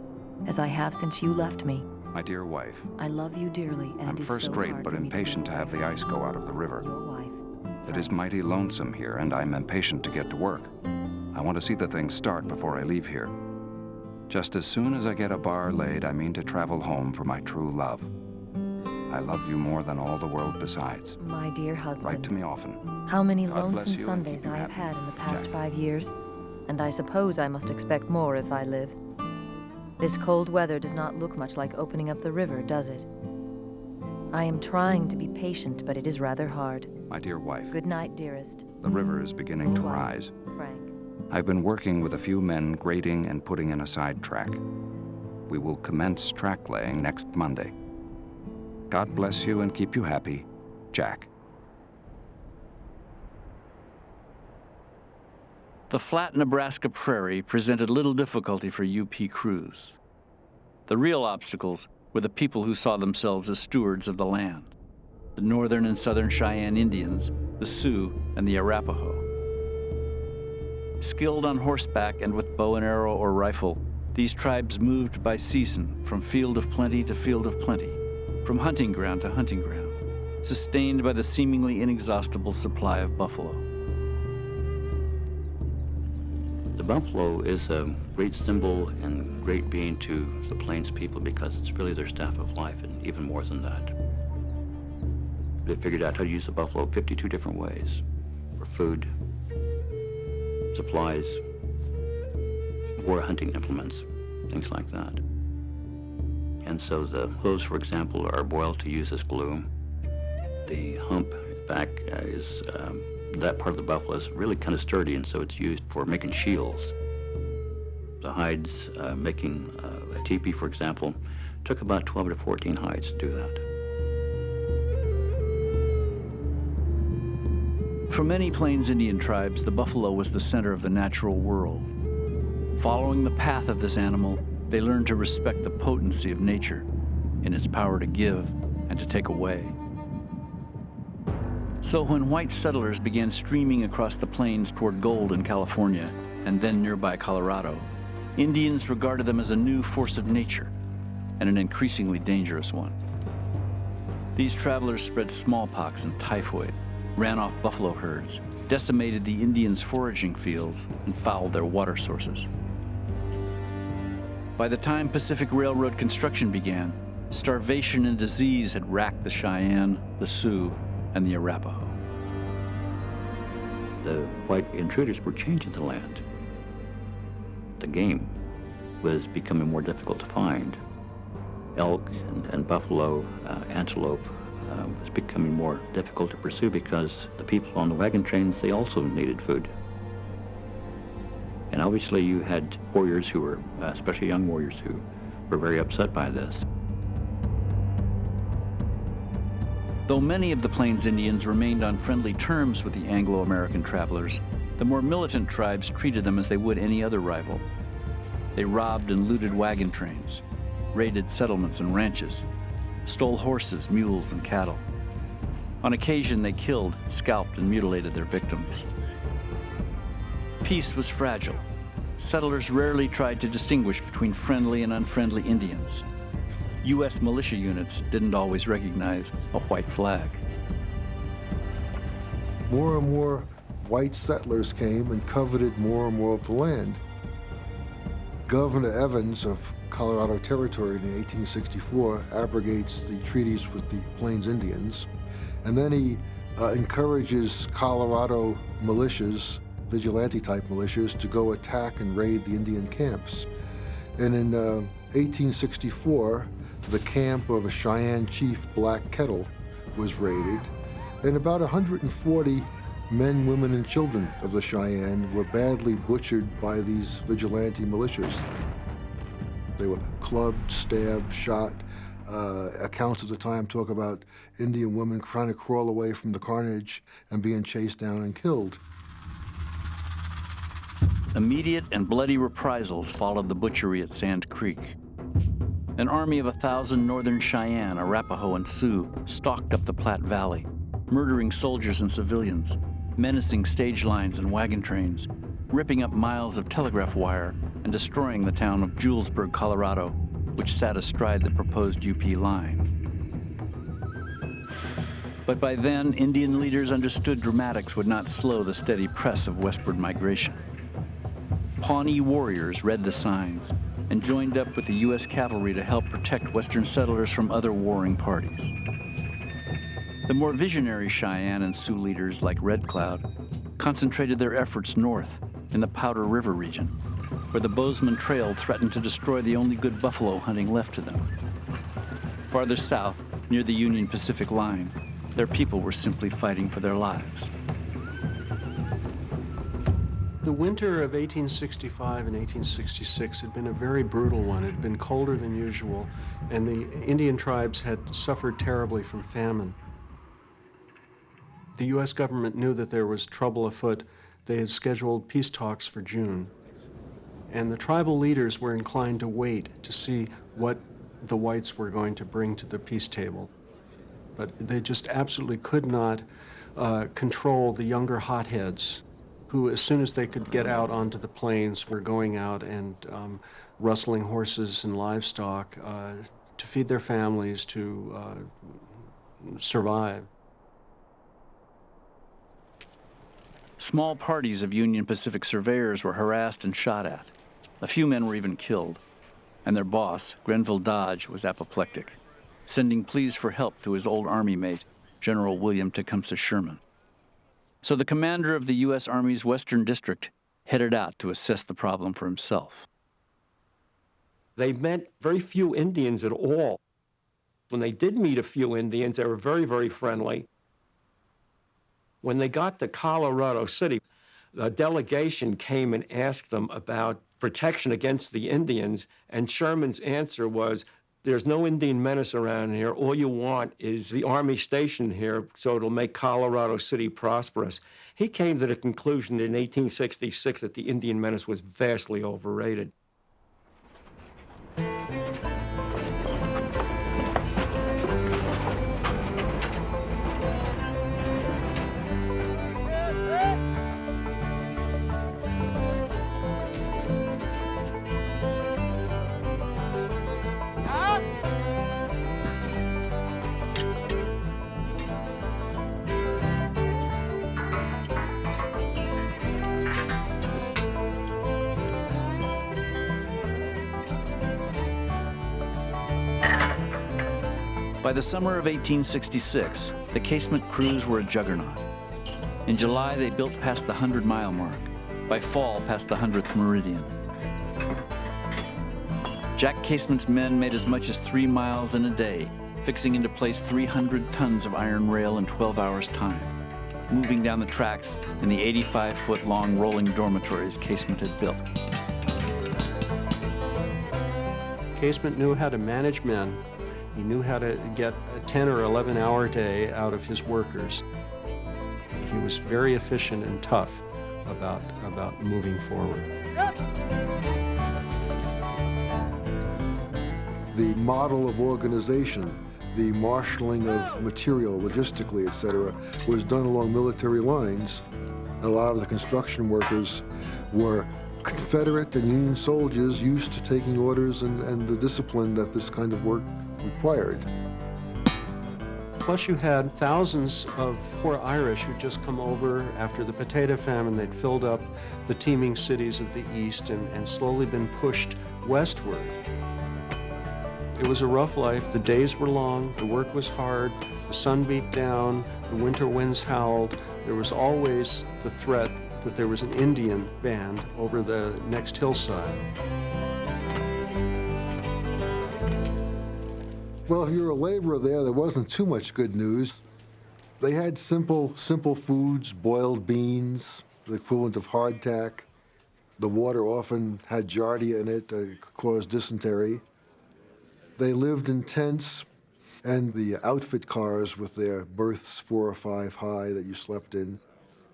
as I have since you left me. My dear wife, I love you dearly, and I'm it is first so rate hard but for me impatient to have the ice go out of the river. Your wife. It is mighty lonesome here, and I'm impatient to get to work. I want to see the things start before I leave here. Just as soon as I get a bar laid, I mean to travel home for my true love. I love you more than all the world besides. My dear husband. Write to me often. How many God bless lonesome you and Sundays keep you I have happy. had in the past Jack. 5 years, and I suppose I must expect more if I live. This cold weather does not look much like opening up the river, does it? I am trying to be patient, but it is rather hard. My dear wife, Good night, dearest. the river is beginning to Your wife, rise. Frank. I've been working with a few men grading and putting in a side track. We will commence track laying next Monday. God bless you and keep you happy, Jack. The flat Nebraska prairie presented little difficulty for UP crews. The real obstacles were the people who saw themselves as stewards of the land: the Northern and Southern Cheyenne Indians, the Sioux, and the Arapaho. Skilled on horseback and with bow and arrow or rifle, these tribes moved by season from field of plenty to field of plenty, from hunting ground to hunting ground, sustained by the seemingly inexhaustible supply of buffalo. The buffalo is a great symbol and great being to the Plains people because it's really their staff of life, and even more than that. They figured out how to use the buffalo 52 different ways for food, supplies, war hunting implements, things like that. And so the hooves, for example, are boiled to use as glue. The hump back is that part of the buffalo is really kind of sturdy, and so it's used for making shields. The hides, making a teepee, for example, took about 12 to 14 hides to do that. For many Plains Indian tribes, the buffalo was the center of the natural world. Following the path of this animal, they learned to respect the potency of nature in its power to give and to take away. So when white settlers began streaming across the plains toward gold in California and then nearby Colorado, Indians regarded them as a new force of nature and an increasingly dangerous one. These travelers spread smallpox and typhoid, ran off buffalo herds, decimated the Indians' foraging fields, and fouled their water sources. By the time Pacific Railroad construction began, starvation and disease had racked the Cheyenne, the Sioux, and the Arapaho. The white intruders were changing the land. The game was becoming more difficult to find. Elk and buffalo, antelope was becoming more difficult to pursue because the people on the wagon trains, they also needed food. And obviously you had warriors who were, especially young warriors, who were very upset by this. Though many of the Plains Indians remained on friendly terms with the Anglo-American travelers, the more militant tribes treated them as they would any other rival. They robbed and looted wagon trains, raided settlements and ranches, stole horses, mules, and cattle. On occasion, they killed, scalped, and mutilated their victims. Peace was fragile. Settlers rarely tried to distinguish between friendly and unfriendly Indians. U.S. militia units didn't always recognize a white flag. More and more white settlers came and coveted more and more of the land. Governor Evans of Colorado Territory in 1864 abrogates the treaties with the Plains Indians, and then he encourages Colorado militias, vigilante-type militias, to go attack and raid the Indian camps. And in 1864, the camp of a Cheyenne chief, Black Kettle, was raided, and about 140 men, women, and children of the Cheyenne were badly butchered by these vigilante militias. They were clubbed, stabbed, shot. Accounts at the time talk about Indian women trying to crawl away from the carnage and being chased down and killed. Immediate and bloody reprisals followed the butchery at Sand Creek. An army of 1,000 northern Cheyenne, Arapaho, and Sioux stalked up the Platte Valley, murdering soldiers and civilians, menacing stage lines and wagon trains, ripping up miles of telegraph wire, and destroying the town of Julesburg, Colorado, which sat astride the proposed UP line. But by then, Indian leaders understood dramatics would not slow the steady press of westward migration. Pawnee warriors read the signs and joined up with the U.S. cavalry to help protect Western settlers from other warring parties. The more visionary Cheyenne and Sioux leaders, like Red Cloud, concentrated their efforts north in the Powder River region, where the Bozeman Trail threatened to destroy the only good buffalo hunting left to them. Farther south, near the Union Pacific line, their people were simply fighting for their lives. The winter of 1865 and 1866 had been a very brutal one. It had been colder than usual, and the Indian tribes had suffered terribly from famine. The U.S. government knew that there was trouble afoot. They had scheduled peace talks for June, and the tribal leaders were inclined to wait to see what the whites were going to bring to the peace table. But they just absolutely could not control the younger hotheads, who, as soon as they could get out onto the plains, were going out and rustling horses and livestock to feed their families, to survive. Small parties of Union Pacific surveyors were harassed and shot at. A few men were even killed, and their boss, Grenville Dodge, was apoplectic, sending pleas for help to his old Army mate, General William Tecumseh Sherman. So the commander of the U.S. Army's Western District headed out to assess the problem for himself. They met very few Indians at all. When they did meet a few Indians, they were very, very friendly. When they got to Colorado City, a delegation came and asked them about protection against the Indians, and Sherman's answer was, there's no Indian menace around here. All you want is the Army station here so it'll make Colorado City prosperous. He came to the conclusion in 1866 that the Indian menace was vastly overrated. By the summer of 1866, the casement crews were a juggernaut. In July, they built past the 100-mile mark. By fall, past the 100th meridian. Jack Casement's men made as much as 3 miles in a day, fixing into place 300 tons of iron rail in 12 hours' time, moving down the tracks in the 85-foot-long rolling dormitories Casement had built. Casement knew how to manage men. He knew how to get a 10 or 11-hour day out of his workers. He was very efficient and tough about moving forward. The model of organization, the marshaling of material, logistically, etc., was done along military lines. A lot of the construction workers were Confederate and Union soldiers used to taking orders and the discipline that this kind of work required. Plus you had thousands of poor Irish who'd just come over after the potato famine. They'd filled up the teeming cities of the East and slowly been pushed westward. It was a rough life. The days were long, the work was hard, the sun beat down, the winter winds howled. There was always the threat that there was an Indian band over the next hillside. Well, if you were a laborer there wasn't too much good news. They had simple foods, boiled beans, the equivalent of hardtack. The water often had giardia in it that could cause dysentery. They lived in tents, and the outfit cars with their berths 4 or 5 high that you slept in.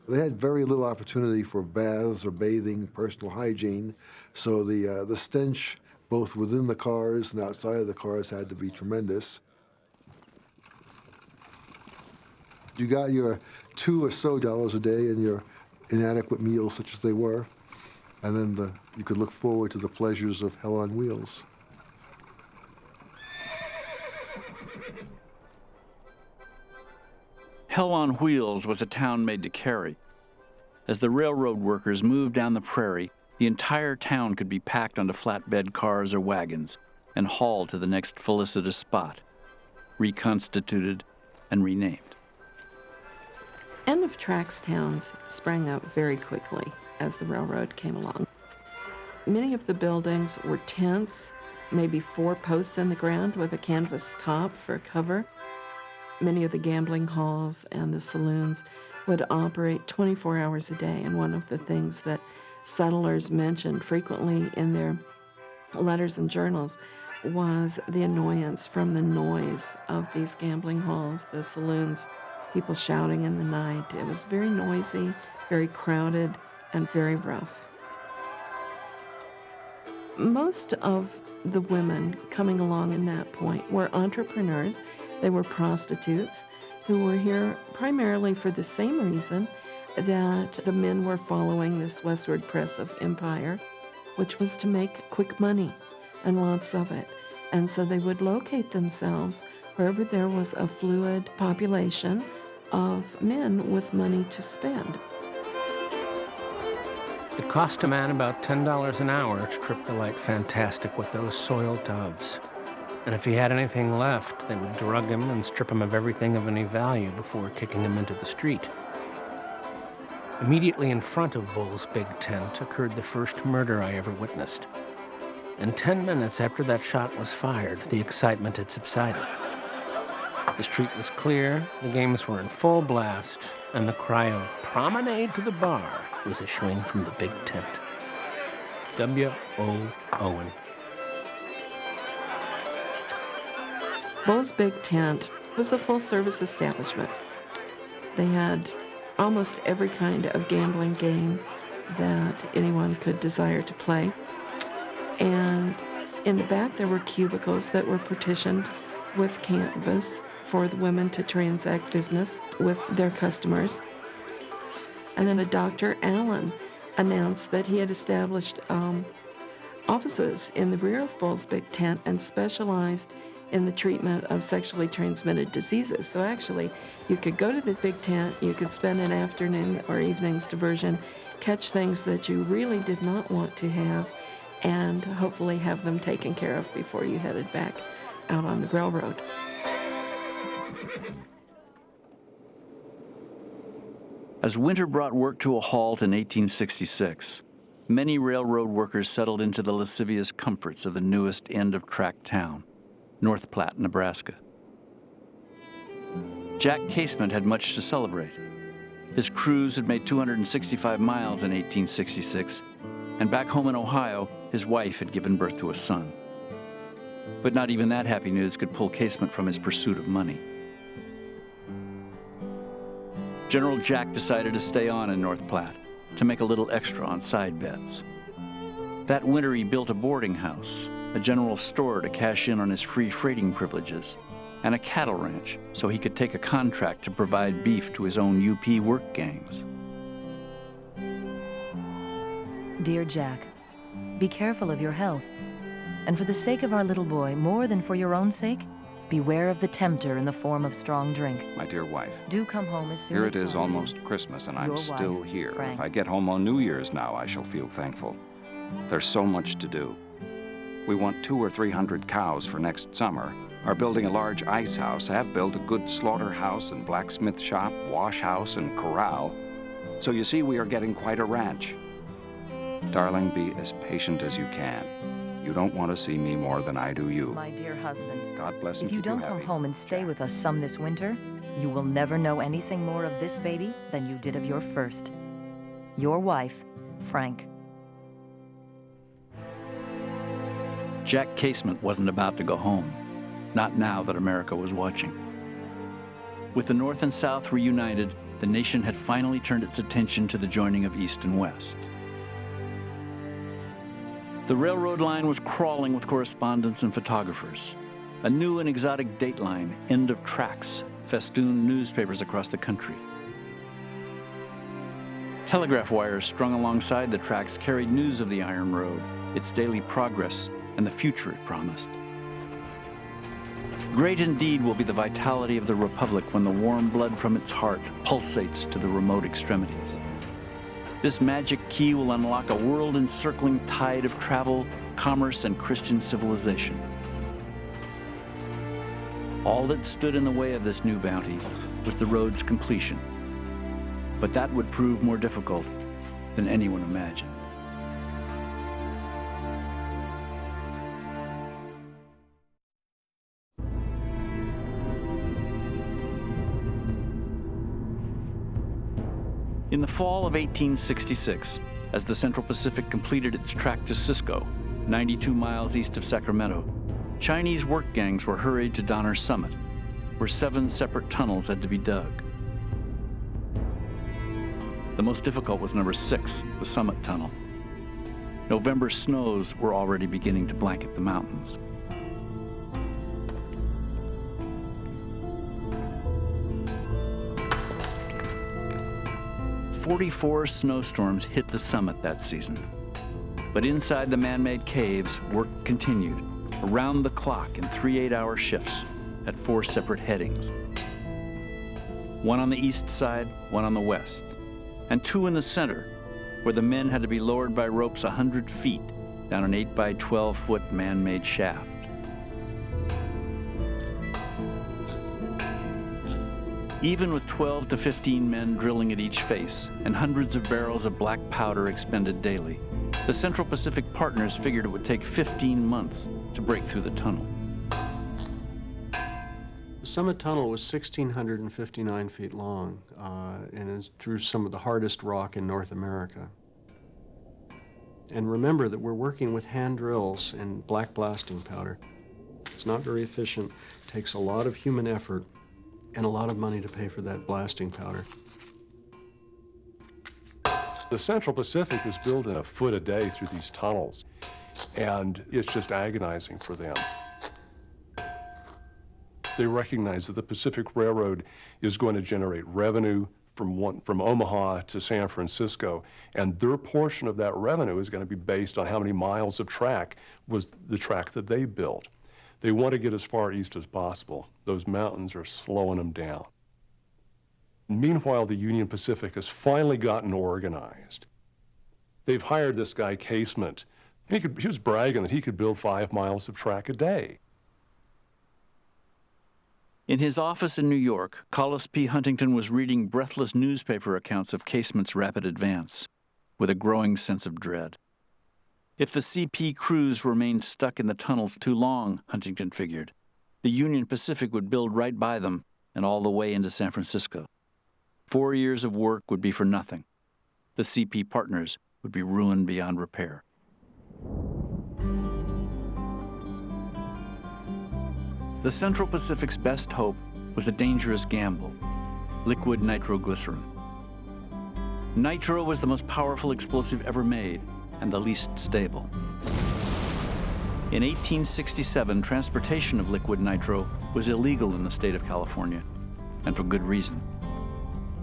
They had very little opportunity for baths or bathing, personal hygiene, so the stench both within the cars and outside of the cars had to be tremendous. You got your $2 or so a day and your inadequate meals, such as they were, and then you could look forward to the pleasures of hell on wheels. Hell on Wheels was a town made to carry. As the railroad workers moved down the prairie, the entire town could be packed onto flatbed cars or wagons and hauled to the next felicitous spot, reconstituted and renamed. End-of-tracks towns sprang up very quickly as the railroad came along. Many of the buildings were tents, maybe 4 posts in the ground with a canvas top for cover. Many of the gambling halls and the saloons would operate 24 hours a day, and one of the things that settlers mentioned frequently in their letters and journals was the annoyance from the noise of these gambling halls, the saloons, people shouting in the night. It was very noisy, very crowded, and very rough. Most of the women coming along in that point were entrepreneurs. They were prostitutes who were here primarily for the same reason that the men were following this westward press of empire, which was to make quick money and lots of it. And so they would locate themselves wherever there was a fluid population of men with money to spend. It cost a man about $10 an hour to trip the light fantastic with those soiled doves. And if he had anything left, they would drug him and strip him of everything of any value before kicking him into the street. Immediately in front of Bull's big tent occurred the first murder I ever witnessed. And 10 minutes after that shot was fired, the excitement had subsided. The street was clear, the games were in full blast, and the cry of "Promenade to the bar" was issuing from the big tent. W.O. Owen. Bull's Big Tent was a full-service establishment. They had almost every kind of gambling game that anyone could desire to play. And in the back, there were cubicles that were partitioned with canvas for the women to transact business with their customers. And then Dr. Allen announced that he had established offices in the rear of Bull's Big Tent and specialized in the treatment of sexually transmitted diseases. So actually, you could go to the big tent, you could spend an afternoon or evening's diversion, catch things that you really did not want to have, and hopefully have them taken care of before you headed back out on the railroad. As winter brought work to a halt in 1866, many railroad workers settled into the lascivious comforts of the newest end-of-track town, North Platte, Nebraska. Jack Casement had much to celebrate. His crews had made 265 miles in 1866, and back home in Ohio, his wife had given birth to a son. But not even that happy news could pull Casement from his pursuit of money. General Jack decided to stay on in North Platte to make a little extra on side bets. That winter, he built a boarding house, a general store to cash in on his free freighting privileges, and a cattle ranch so he could take a contract to provide beef to his own UP work gangs. Dear Jack, be careful of your health. And for the sake of our little boy, more than for your own sake, beware of the tempter in the form of strong drink. My dear wife. Do come home as soon Here as it is, possible. almost Christmas, and I'm Your still wife, here. Frank. If I get home on New Year's now, I shall feel thankful. There's so much to do. We want 200 or 300 cows for next summer, are building a large ice house, have built a good slaughterhouse and blacksmith shop, wash house and corral. So you see, we are getting quite a ranch. Darling, be as patient as you can. You don't want to see me more than I do you. My dear husband, God bless and if you keep don't happy. come home and stay with us some this winter, you will never know anything more of this baby than you did of your first. Your wife, Frank. Jack Casement wasn't about to go home, not now that America was watching. With the North and South reunited, the nation had finally turned its attention to the joining of East and West. The railroad line was crawling with correspondents and photographers. A new and exotic dateline, End of Tracks, festooned newspapers across the country. Telegraph wires strung alongside the tracks carried news of the Iron Road, its daily progress, and the future it promised. Great indeed will be the vitality of the Republic when the warm blood from its heart pulsates to the remote extremities. This magic key will unlock a world-encircling tide of travel, commerce, and Christian civilization. All that stood in the way of this new bounty was the road's completion. But that would prove more difficult than anyone imagined. In the fall of 1866, as the Central Pacific completed its track to Cisco, 92 miles east of Sacramento, Chinese work gangs were hurried to Donner Summit, where 7 separate tunnels had to be dug. The most difficult was number 6, the Summit Tunnel. November snows were already beginning to blanket the mountains. "44 snowstorms hit the summit that season. But inside the man-made caves, work continued, around the clock in 3 8-hour shifts at 4 separate headings. One on the east side, one on the west, and 2 in the center, where the men had to be lowered by ropes 100 feet down an 8 by 12-foot man-made shaft. Even with 12 to 15 men drilling at each face and hundreds of barrels of black powder expended daily, the Central Pacific partners figured it would take 15 months to break through the tunnel. The Summit Tunnel was 1,659 feet long and is through some of the hardest rock in North America. And remember that we're working with hand drills and black blasting powder. It's not very efficient, takes a lot of human effort and a lot of money to pay for that blasting powder. The Central Pacific is building a foot a day through these tunnels, and it's just agonizing for them. They recognize that the Pacific Railroad is going to generate revenue from Omaha to San Francisco, and their portion of that revenue is going to be based on how many miles of track was the track that they built. They want to get as far east as possible. Those mountains are slowing them down. Meanwhile, the Union Pacific has finally gotten organized. They've hired this guy, Casement. He was bragging that he could build 5 miles of track a day. In his office in New York, Collis P. Huntington was reading breathless newspaper accounts of Casement's rapid advance, with a growing sense of dread. If the CP crews remained stuck in the tunnels too long, Huntington figured, the Union Pacific would build right by them and all the way into San Francisco. 4 years of work would be for nothing. The CP partners would be ruined beyond repair. The Central Pacific's best hope was a dangerous gamble: liquid nitroglycerin. Nitro was the most powerful explosive ever made and the least stable. In 1867, transportation of liquid nitro was illegal in the state of California, and for good reason.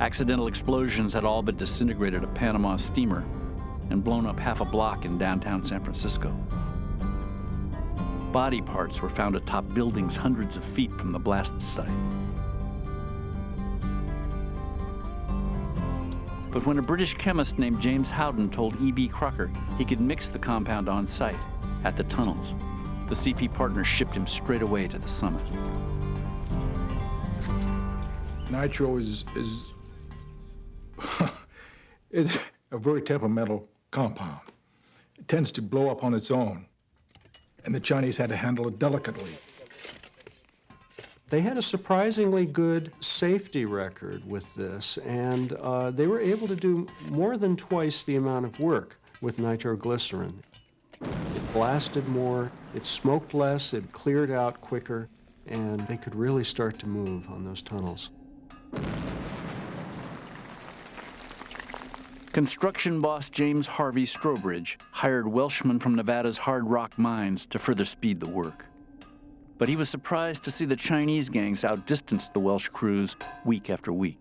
Accidental explosions had all but disintegrated a Panama steamer and blown up half a block in downtown San Francisco. Body parts were found atop buildings hundreds of feet from the blast site. But when a British chemist named James Howden told E.B. Crocker he could mix the compound on site at the tunnels, the CP partners shipped him straight away to the summit. Nitro is it's a very temperamental compound. It tends to blow up on its own, and the Chinese had to handle it delicately. They had a surprisingly good safety record with this, and they were able to do more than twice the amount of work with nitroglycerin. It blasted more, it smoked less, it cleared out quicker, and they could really start to move on those tunnels. Construction boss James Harvey Strobridge hired Welshmen from Nevada's hard rock mines to further speed the work. But he was surprised to see the Chinese gangs outdistance the Welsh crews week after week.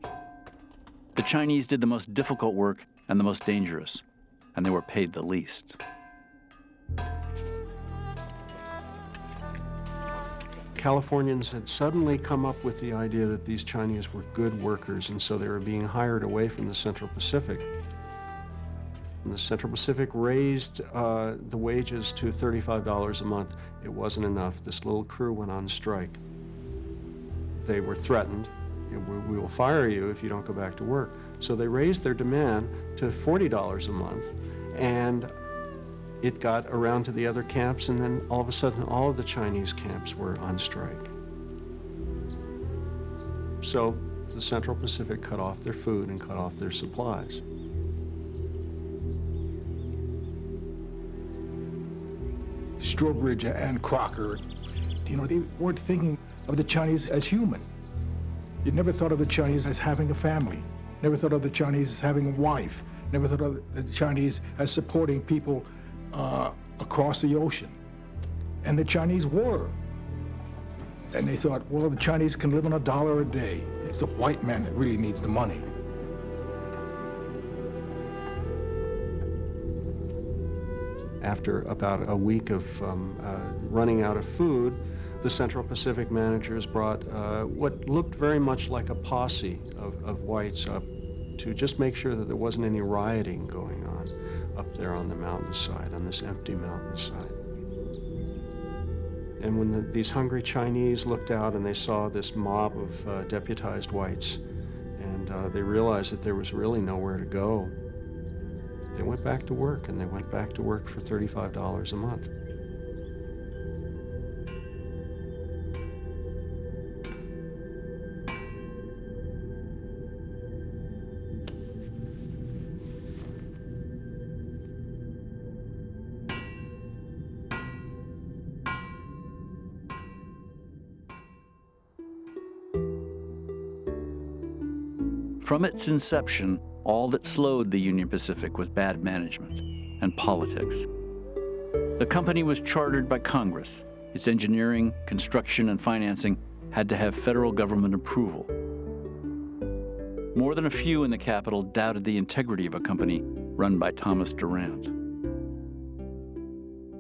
The Chinese did the most difficult work and the most dangerous, and they were paid the least. Californians had suddenly come up with the idea that these Chinese were good workers, and so they were being hired away from the Central Pacific. And the Central Pacific raised the wages to $35 a month. It wasn't enough. This little crew went on strike. They were threatened. We will fire you if you don't go back to work. So they raised their demand to $40 a month, and it got around to the other camps, and then all of a sudden all of the Chinese camps were on strike. So the Central Pacific cut off their food and cut off their supplies. Strobridge and Crocker, they weren't thinking of the Chinese as human. You never thought of the Chinese as having a family, never thought of the Chinese as having a wife, never thought of the Chinese as supporting people across the ocean. And the Chinese were. And they thought, well, the Chinese can live on $1 a day. It's the white man that really needs the money. After about a week of running out of food, the Central Pacific managers brought what looked very much like a posse of whites up to just make sure that there wasn't any rioting going on up there on the mountainside, on this empty mountainside. And when these hungry Chinese looked out and they saw this mob of deputized whites, and they realized that there was really nowhere to go, they went back to work, and they went back to work for $35 a month. From its inception, all that slowed the Union Pacific was bad management and politics. The company was chartered by Congress. Its engineering, construction, and financing had to have federal government approval. More than a few in the capital doubted the integrity of a company run by Thomas Durant.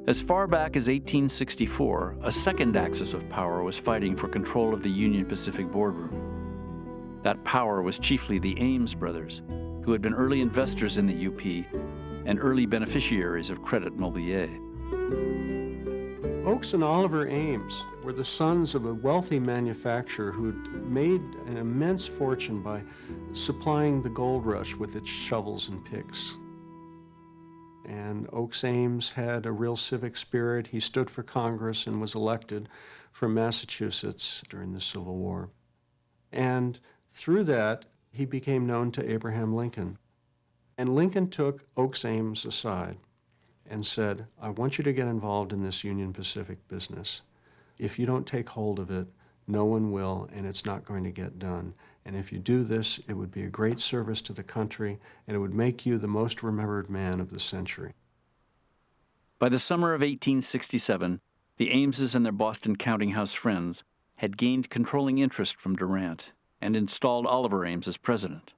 As far back as 1864, a second axis of power was fighting for control of the Union Pacific boardroom. That power was chiefly the Ames brothers, who had been early investors in the UP and early beneficiaries of Credit Mobilier. Oakes and Oliver Ames were the sons of a wealthy manufacturer who'd made an immense fortune by supplying the gold rush with its shovels and picks. And Oakes Ames had a real civic spirit. He stood for Congress and was elected from Massachusetts during the Civil War. And through that, he became known to Abraham Lincoln. And Lincoln took Oakes Ames aside and said, I want you to get involved in this Union Pacific business. If you don't take hold of it, no one will, and it's not going to get done. And if you do this, it would be a great service to the country, and it would make you the most remembered man of the century. By the summer of 1867, the Ameses and their Boston counting house friends had gained controlling interest from Durant and installed Oliver Ames as president.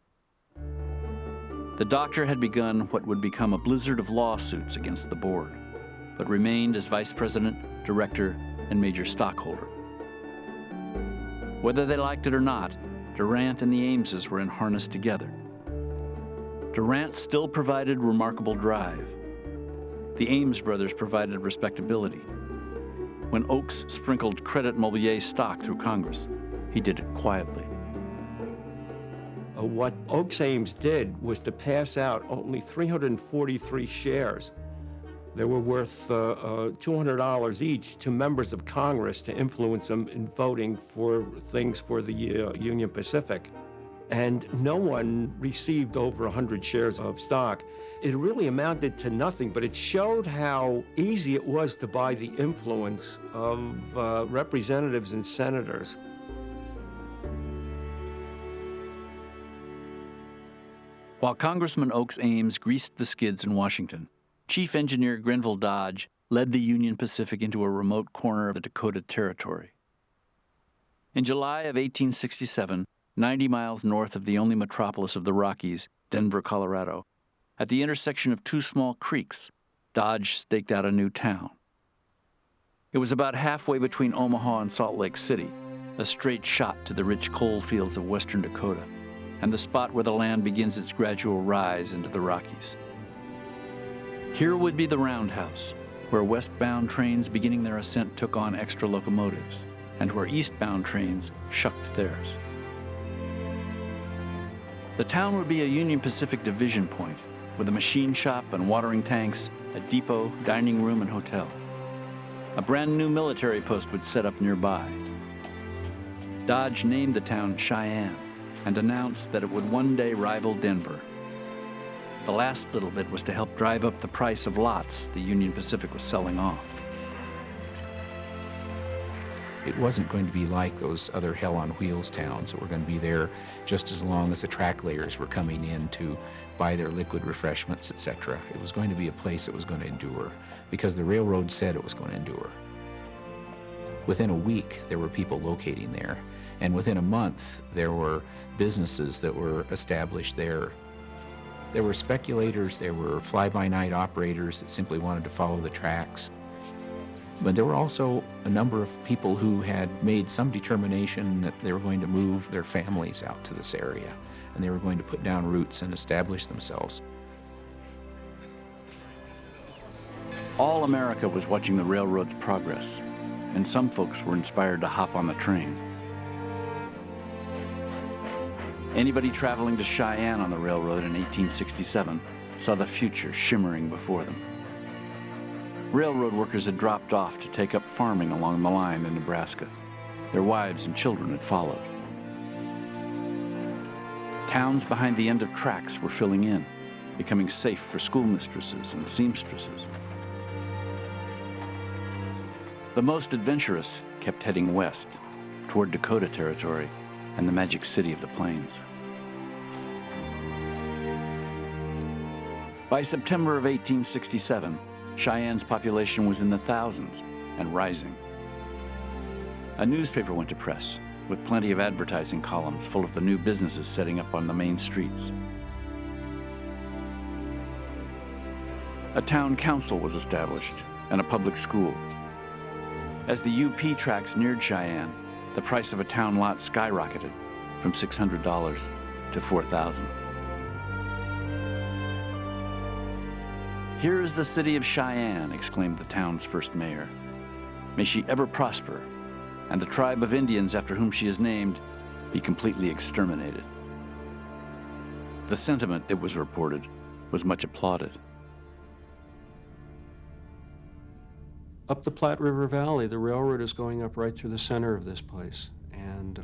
The doctor had begun what would become a blizzard of lawsuits against the board, but remained as vice president, director, and major stockholder. Whether they liked it or not, Durant and the Ameses were in harness together. Durant still provided remarkable drive. The Ames brothers provided respectability. When Oakes sprinkled Credit Mobilier stock through Congress, he did it quietly. What Oakes Ames did was to pass out only 343 shares. They were worth $200 each to members of Congress to influence them in voting for things for the Union Pacific. And no one received over 100 shares of stock. It really amounted to nothing, but it showed how easy it was to buy the influence of representatives and senators. While Congressman Oakes Ames greased the skids in Washington, Chief Engineer Grenville Dodge led the Union Pacific into a remote corner of the Dakota Territory. In July of 1867, 90 miles north of the only metropolis of the Rockies, Denver, Colorado, at the intersection of two small creeks, Dodge staked out a new town. It was about halfway between Omaha and Salt Lake City, a straight shot to the rich coal fields of western Dakota, and the spot where the land begins its gradual rise into the Rockies. Here would be the roundhouse, where westbound trains beginning their ascent took on extra locomotives, and where eastbound trains shucked theirs. The town would be a Union Pacific division point, with a machine shop and watering tanks, a depot, dining room, and hotel. A brand new military post would set up nearby. Dodge named the town Cheyenne and announced that it would one day rival Denver. The last little bit was to help drive up the price of lots the Union Pacific was selling off. It wasn't going to be like those other hell-on-wheels towns that were going to be there just as long as the track layers were coming in to buy their liquid refreshments, etc. It was going to be a place that was going to endure because the railroad said it was going to endure. Within a week, there were people locating there, and within a month, there were businesses that were established there. There were speculators, there were fly-by-night operators that simply wanted to follow the tracks. But there were also a number of people who had made some determination that they were going to move their families out to this area, and they were going to put down roots and establish themselves. All America was watching the railroad's progress, and some folks were inspired to hop on the train. Anybody traveling to Cheyenne on the railroad in 1867 saw the future shimmering before them. Railroad workers had dropped off to take up farming along the line in Nebraska. Their wives and children had followed. Towns behind the end of tracks were filling in, becoming safe for schoolmistresses and seamstresses. The most adventurous kept heading west, toward Dakota Territory and the magic city of the plains. By September of 1867, Cheyenne's population was in the thousands and rising. A newspaper went to press with plenty of advertising columns full of the new businesses setting up on the main streets. A town council was established and a public school. As the UP tracks neared Cheyenne, the price of a town lot skyrocketed from $600 to $4,000. "Here is the city of Cheyenne," exclaimed the town's first mayor. "May she ever prosper, and the tribe of Indians after whom she is named be completely exterminated." The sentiment, it was reported, was much applauded. Up the Platte River Valley, the railroad is going up right through the center of this place. And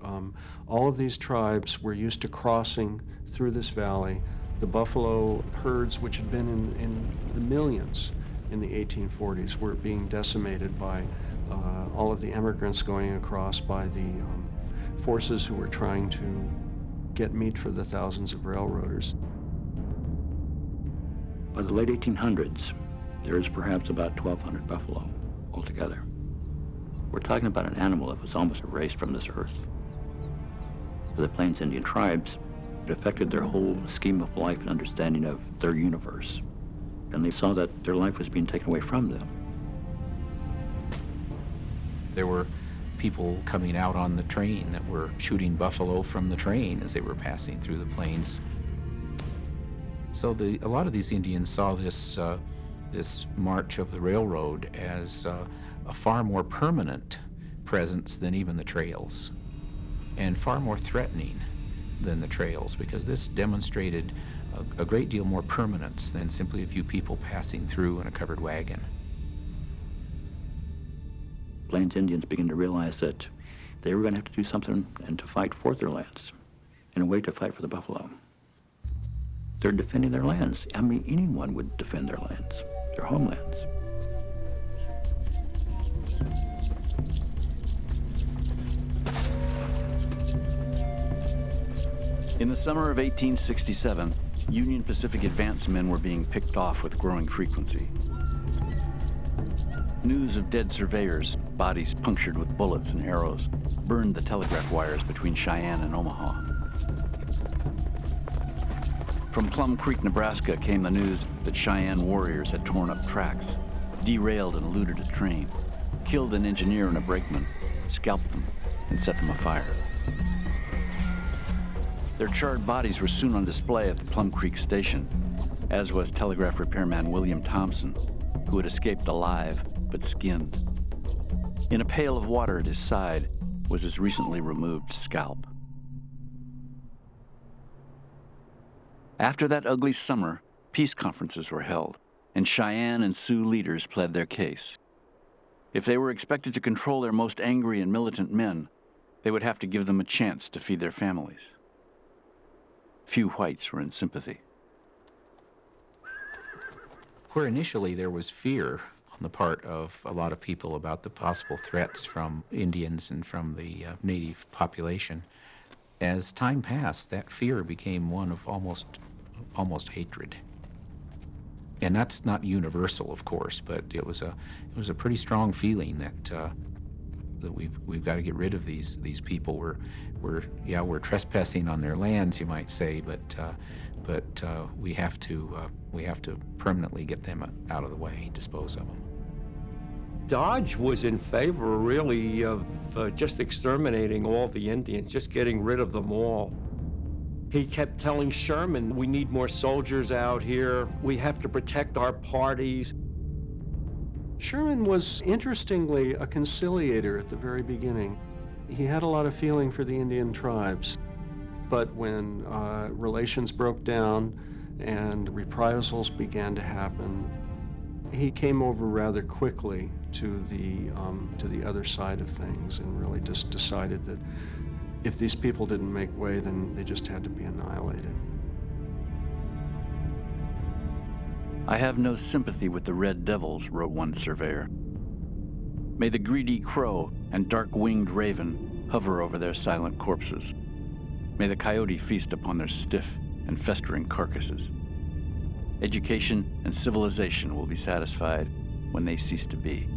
all of these tribes were used to crossing through this valley. The buffalo herds, which had been in the millions in the 1840s, were being decimated by all of the immigrants going across, by the forces who were trying to get meat for the thousands of railroaders. By the late 1800s, there is perhaps about 1,200 buffalo altogether. We're talking about an animal that was almost erased from this earth. For the Plains Indian tribes, it affected their whole scheme of life and understanding of their universe. And they saw that their life was being taken away from them. There were people coming out on the train that were shooting buffalo from the train as they were passing through the plains. So a lot of these Indians saw this march of the railroad as a far more permanent presence than even the trails, and far more threatening than the trails, because this demonstrated a great deal more permanence than simply a few people passing through in a covered wagon. Plains Indians began to realize that they were going to have to do something and to fight for their lands, in a way to fight for the buffalo. They're defending their lands. I mean, anyone would defend their lands, their homelands. In the summer of 1867, Union Pacific advance men were being picked off with growing frequency. News of dead surveyors, bodies punctured with bullets and arrows, burned the telegraph wires between Cheyenne and Omaha. From Plum Creek, Nebraska, came the news that Cheyenne warriors had torn up tracks, derailed and looted a train, killed an engineer and a brakeman, scalped them, and set them afire. Their charred bodies were soon on display at the Plum Creek station, as was telegraph repairman William Thompson, who had escaped alive but skinned. In a pail of water at his side was his recently removed scalp. After that ugly summer, peace conferences were held, and Cheyenne and Sioux leaders pled their case. If they were expected to control their most angry and militant men, they would have to give them a chance to feed their families. Few whites were in sympathy. Where initially there was fear on the part of a lot of people about the possible threats from Indians and from the native population, as time passed, that fear became one of almost hatred. And that's not universal, of course, but it was a pretty strong feeling that we've got to get rid of these people. We're trespassing on their lands, you might say, but we have to permanently get them out of the way, dispose of them. Dodge was in favor, really, of just exterminating all the Indians, just getting rid of them all. He kept telling Sherman, we need more soldiers out here. We have to protect our parties. Sherman was, interestingly, a conciliator at the very beginning. He had a lot of feeling for the Indian tribes. But when relations broke down and reprisals began to happen, he came over rather quickly to the other side of things and really just decided that if these people didn't make way, then they just had to be annihilated. I have no sympathy with the red devils, wrote one surveyor. May the greedy crow and dark-winged raven hover over their silent corpses. May the coyote feast upon their stiff and festering carcasses. Education and civilization will be satisfied when they cease to be.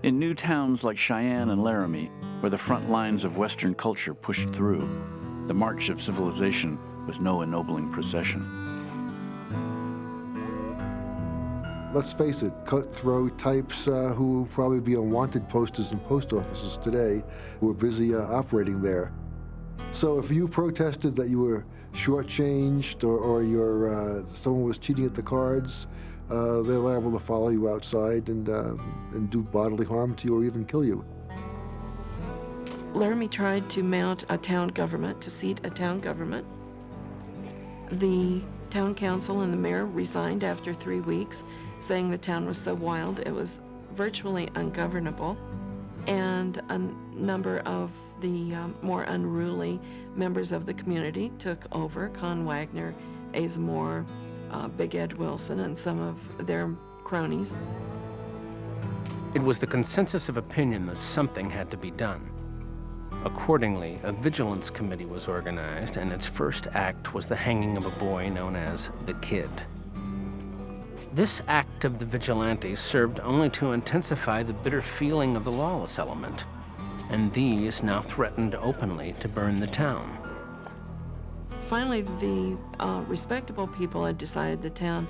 In new towns like Cheyenne and Laramie, where the front lines of Western culture pushed through, the march of civilization was no ennobling procession. Let's face it, cutthroat types who will probably be on wanted posters in post offices today who are busy operating there. So if you protested that you were shortchanged or someone was cheating at the cards, they're liable to follow you outside and do bodily harm to you or even kill you. Laramie tried to mount a town government, to seat a town government. The town council and the mayor resigned after 3 weeks, saying the town was so wild it was virtually ungovernable. And a number of the more unruly members of the community took over. Con Wagner, Asa Moore, Big Ed Wilson, and some of their cronies. It was the consensus of opinion that something had to be done. Accordingly, a vigilance committee was organized, and its first act was the hanging of a boy known as the Kid. This act of the vigilantes served only to intensify the bitter feeling of the lawless element, and these now threatened openly to burn the town. Finally, the respectable people had decided the town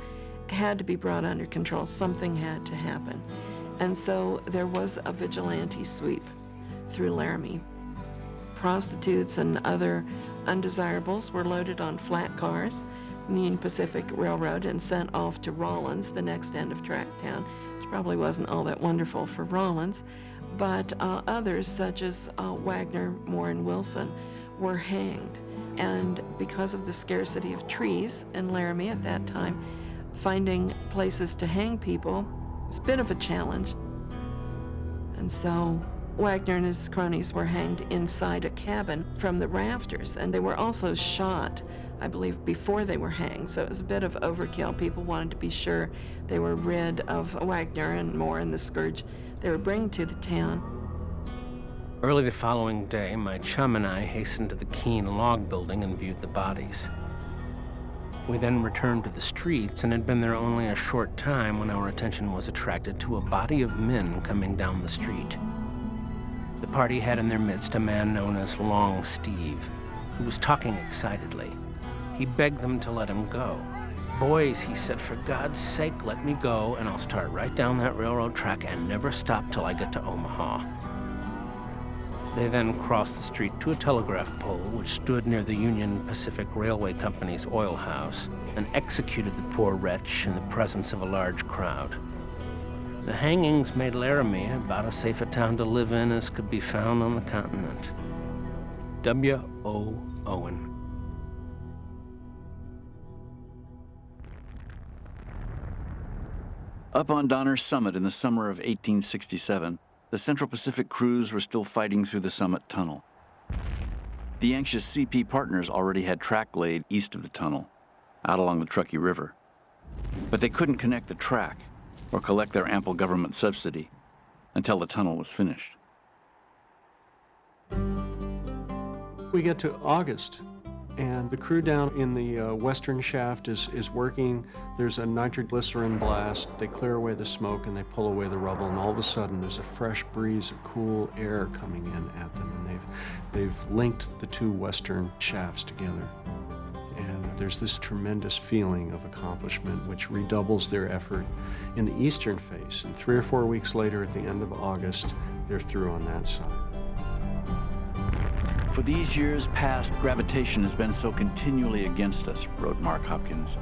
had to be brought under control. Something had to happen. And so there was a vigilante sweep through Laramie. Prostitutes and other undesirables were loaded on flat cars from the Union Pacific Railroad and sent off to Rawlins, the next end of track town, which probably wasn't all that wonderful for Rawlins. But others, such as Wagner, Moore, and Wilson, were hanged. And because of the scarcity of trees in Laramie at that time, finding places to hang people was a bit of a challenge. And so Wagner and his cronies were hanged inside a cabin from the rafters, and they were also shot, I believe, before they were hanged. So it was a bit of overkill. People wanted to be sure they were rid of Wagner and Moore and the scourge they were bringing to the town. Early the following day, my chum and I hastened to the Keene log building and viewed the bodies. We then returned to the streets and had been there only a short time when our attention was attracted to a body of men coming down the street. The party had in their midst a man known as Long Steve, who was talking excitedly. He begged them to let him go. "Boys," he said, "for God's sake, let me go, and I'll start right down that railroad track and never stop till I get to Omaha." They then crossed the street to a telegraph pole which stood near the Union Pacific Railway Company's oil house and executed the poor wretch in the presence of a large crowd. The hangings made Laramie about as safe a town to live in as could be found on the continent. W.O. Owen. Up on Donner's Summit in the summer of 1867, the Central Pacific crews were still fighting through the summit tunnel. The anxious CP partners already had track laid east of the tunnel, out along the Truckee River. But they couldn't connect the track or collect their ample government subsidy until the tunnel was finished. We get to August And the crew down in the western shaft is working. There's a nitroglycerin blast. They clear away the smoke and they pull away the rubble, and all of a sudden there's a fresh breeze of cool air coming in at them, and they've linked the two western shafts together. And there's this tremendous feeling of accomplishment which redoubles their effort in the eastern face. And 3 or 4 weeks later, at the end of August, they're through on that side. For these years past, gravitation has been so continually against us, wrote Mark Hopkins.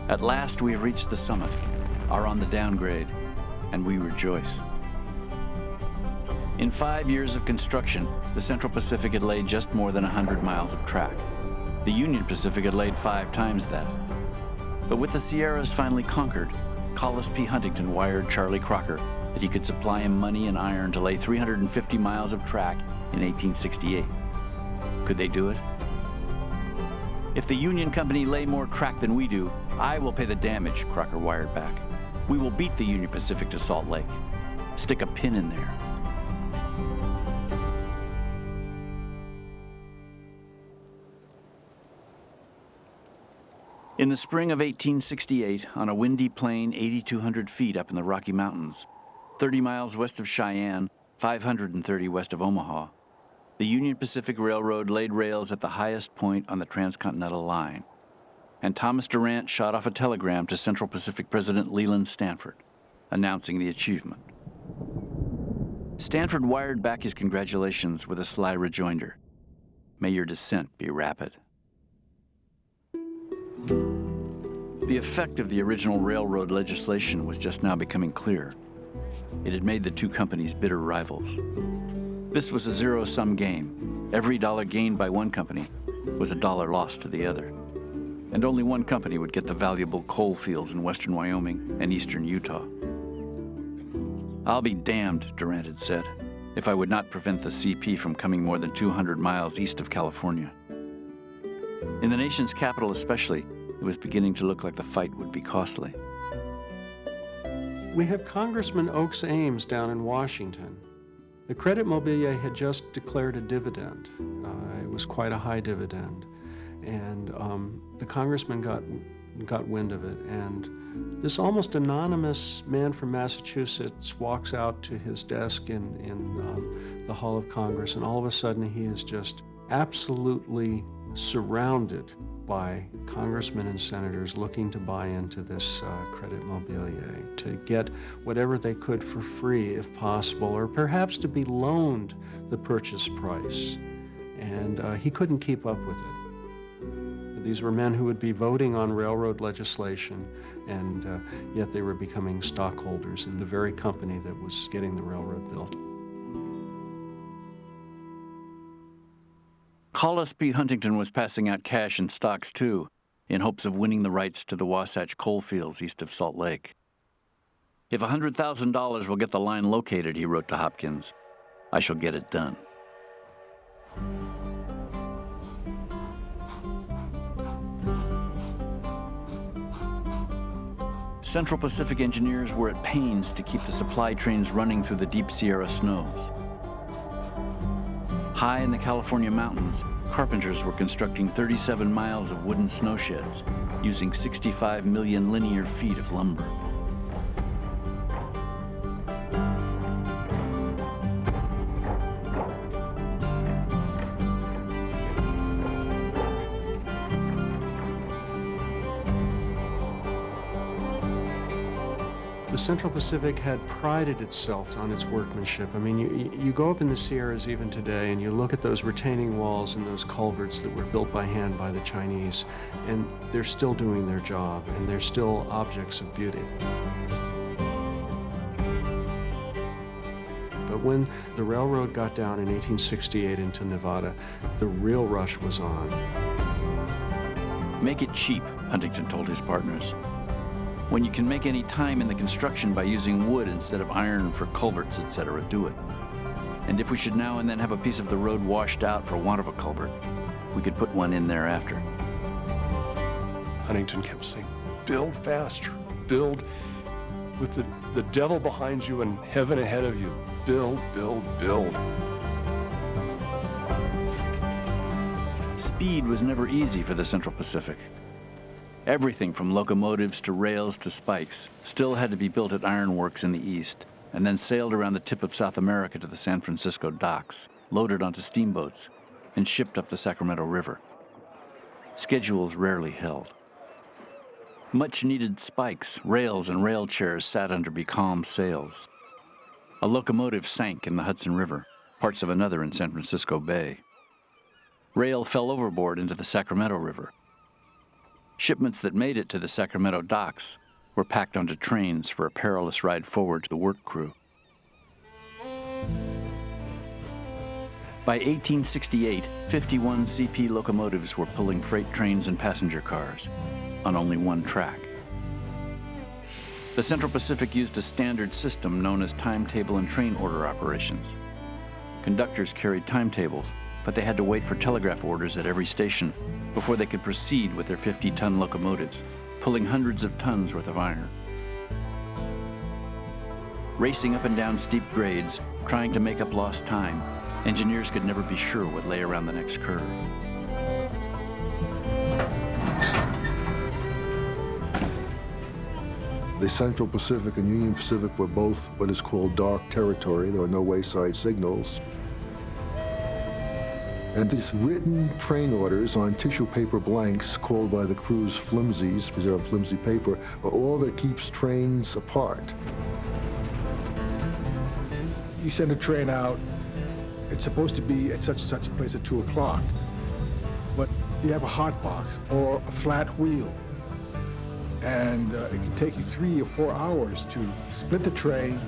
At last we have reached the summit, are on the downgrade, and we rejoice. In 5 years of construction, the Central Pacific had laid just more than 100 miles of track. The Union Pacific had laid 5 times that. But with the Sierras finally conquered, Collis P. Huntington wired Charlie Crocker that he could supply him money and iron to lay 350 miles of track in 1868. Could they do it? If the Union Company lay more track than we do, I will pay the damage, Crocker wired back. We will beat the Union Pacific to Salt Lake. Stick a pin in there. In the spring of 1868, on a windy plain 8,200 feet up in the Rocky Mountains, 30 miles west of Cheyenne, 530 west of Omaha, the Union Pacific Railroad laid rails at the highest point on the Transcontinental line, and Thomas Durant shot off a telegram to Central Pacific President Leland Stanford, announcing the achievement. Stanford wired back his congratulations with a sly rejoinder: "May your descent be rapid." The effect of the original railroad legislation was just now becoming clear. It had made the two companies bitter rivals. This was a zero-sum game. Every dollar gained by one company was a dollar lost to the other. And only one company would get the valuable coal fields in western Wyoming and eastern Utah. "I'll be damned," Durant had said, "if I would not prevent the CP from coming more than 200 miles east of California." In the nation's capital especially, it was beginning to look like the fight would be costly. We have Congressman Oakes Ames down in Washington. The Credit Mobilier had just declared a dividend. It was quite a high dividend. And the congressman got wind of it. And this almost anonymous man from Massachusetts walks out to his desk in the Hall of Congress, and all of a sudden he is just absolutely surrounded by congressmen and senators looking to buy into this Credit Mobilier, to get whatever they could for free if possible, or perhaps to be loaned the purchase price. And he couldn't keep up with it. These were men who would be voting on railroad legislation, and yet they were becoming stockholders in the very company that was getting the railroad built. Collis P. Huntington was passing out cash and stocks too, in hopes of winning the rights to the Wasatch coal fields east of Salt Lake. "If $100,000 will get the line located," he wrote to Hopkins, "I shall get it done." Central Pacific engineers were at pains to keep the supply trains running through the deep Sierra snows. High in the California mountains, carpenters were constructing 37 miles of wooden snowsheds, using 65 million linear feet of lumber. The Central Pacific had prided itself on its workmanship. I mean, you go up in the Sierras even today and you look at those retaining walls and those culverts that were built by hand by the Chinese, and they're still doing their job, and they're still objects of beauty. But when the railroad got down in 1868 into Nevada, the real rush was on. "Make it cheap," Huntington told his partners. "When you can make any time in the construction by using wood instead of iron for culverts, etc., do it. And if we should now and then have a piece of the road washed out for want of a culvert, we could put one in thereafter." Huntington kept saying, "Build faster, build with the devil behind you and heaven ahead of you. Build, build, build." speed was never easy for the Central Pacific. Everything from locomotives to rails to spikes still had to be built at ironworks in the east, and then sailed around the tip of South America to the San Francisco docks, loaded onto steamboats, and shipped up the Sacramento River. Schedules rarely held. Much-needed spikes, rails, and rail chairs sat under becalmed sails. A locomotive sank in the Hudson River, parts of another in San Francisco Bay. Rail fell overboard into the Sacramento River. Shipments that made it to the Sacramento docks were packed onto trains for a perilous ride forward to the work crew. By 1868, 51 CP locomotives were pulling freight trains and passenger cars on only one track. The Central Pacific used a standard system known as timetable and train order operations. Conductors carried timetables, but they had to wait for telegraph orders at every station before they could proceed with their 50-ton locomotives, pulling hundreds of tons worth of iron. Racing up and down steep grades, trying to make up lost time, engineers could never be sure what lay around the next curve. The Central Pacific and Union Pacific were both what is called dark territory. There were no wayside signals. And these written train orders on tissue paper blanks, called by the crews flimsies, because they're on flimsy paper, are all that keeps trains apart. You send a train out, it's supposed to be at such and such a place at 2 o'clock. But you have a hot box or a flat wheel, and it can take you 3 or 4 hours to split the train,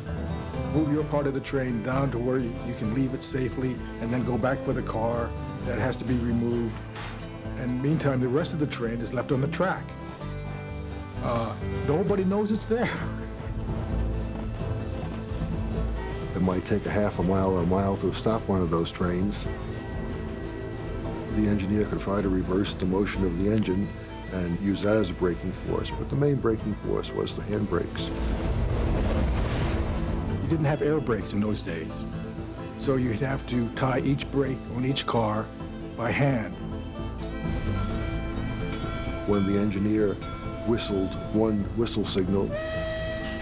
move your part of the train down to where you can leave it safely, and then go back for the car that has to be removed. And meantime, the rest of the train is left on the track. Nobody knows it's there. It might take a half a mile or a mile to stop one of those trains. The engineer could try to reverse the motion of the engine and use that as a braking force, but the main braking force was the handbrakes. You didn't have air brakes in those days, so you'd have to tie each brake on each car by hand. When the engineer whistled one whistle signal,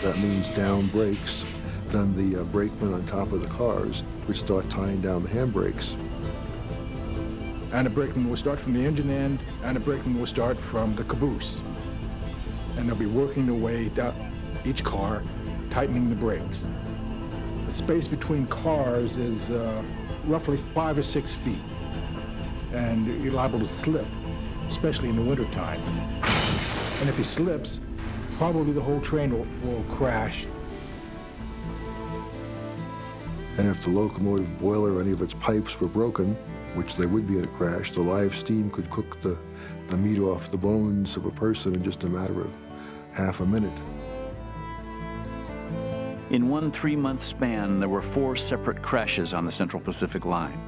that means down brakes, then the brakemen on top of the cars would start tying down the handbrakes. And a brakeman will start from the engine end, and a brakeman will start from the caboose. And they'll be working their way down each car, tightening the brakes. The space between cars is roughly 5 or 6 feet. And you're liable to slip, especially in the wintertime. And if he slips, probably the whole train will crash. And if the locomotive boiler or any of its pipes were broken, which they would be in a crash, the live steam could cook the meat off the bones of a person in just a matter of half a minute. In one 3-month span, there were 4 separate crashes on the Central Pacific Line.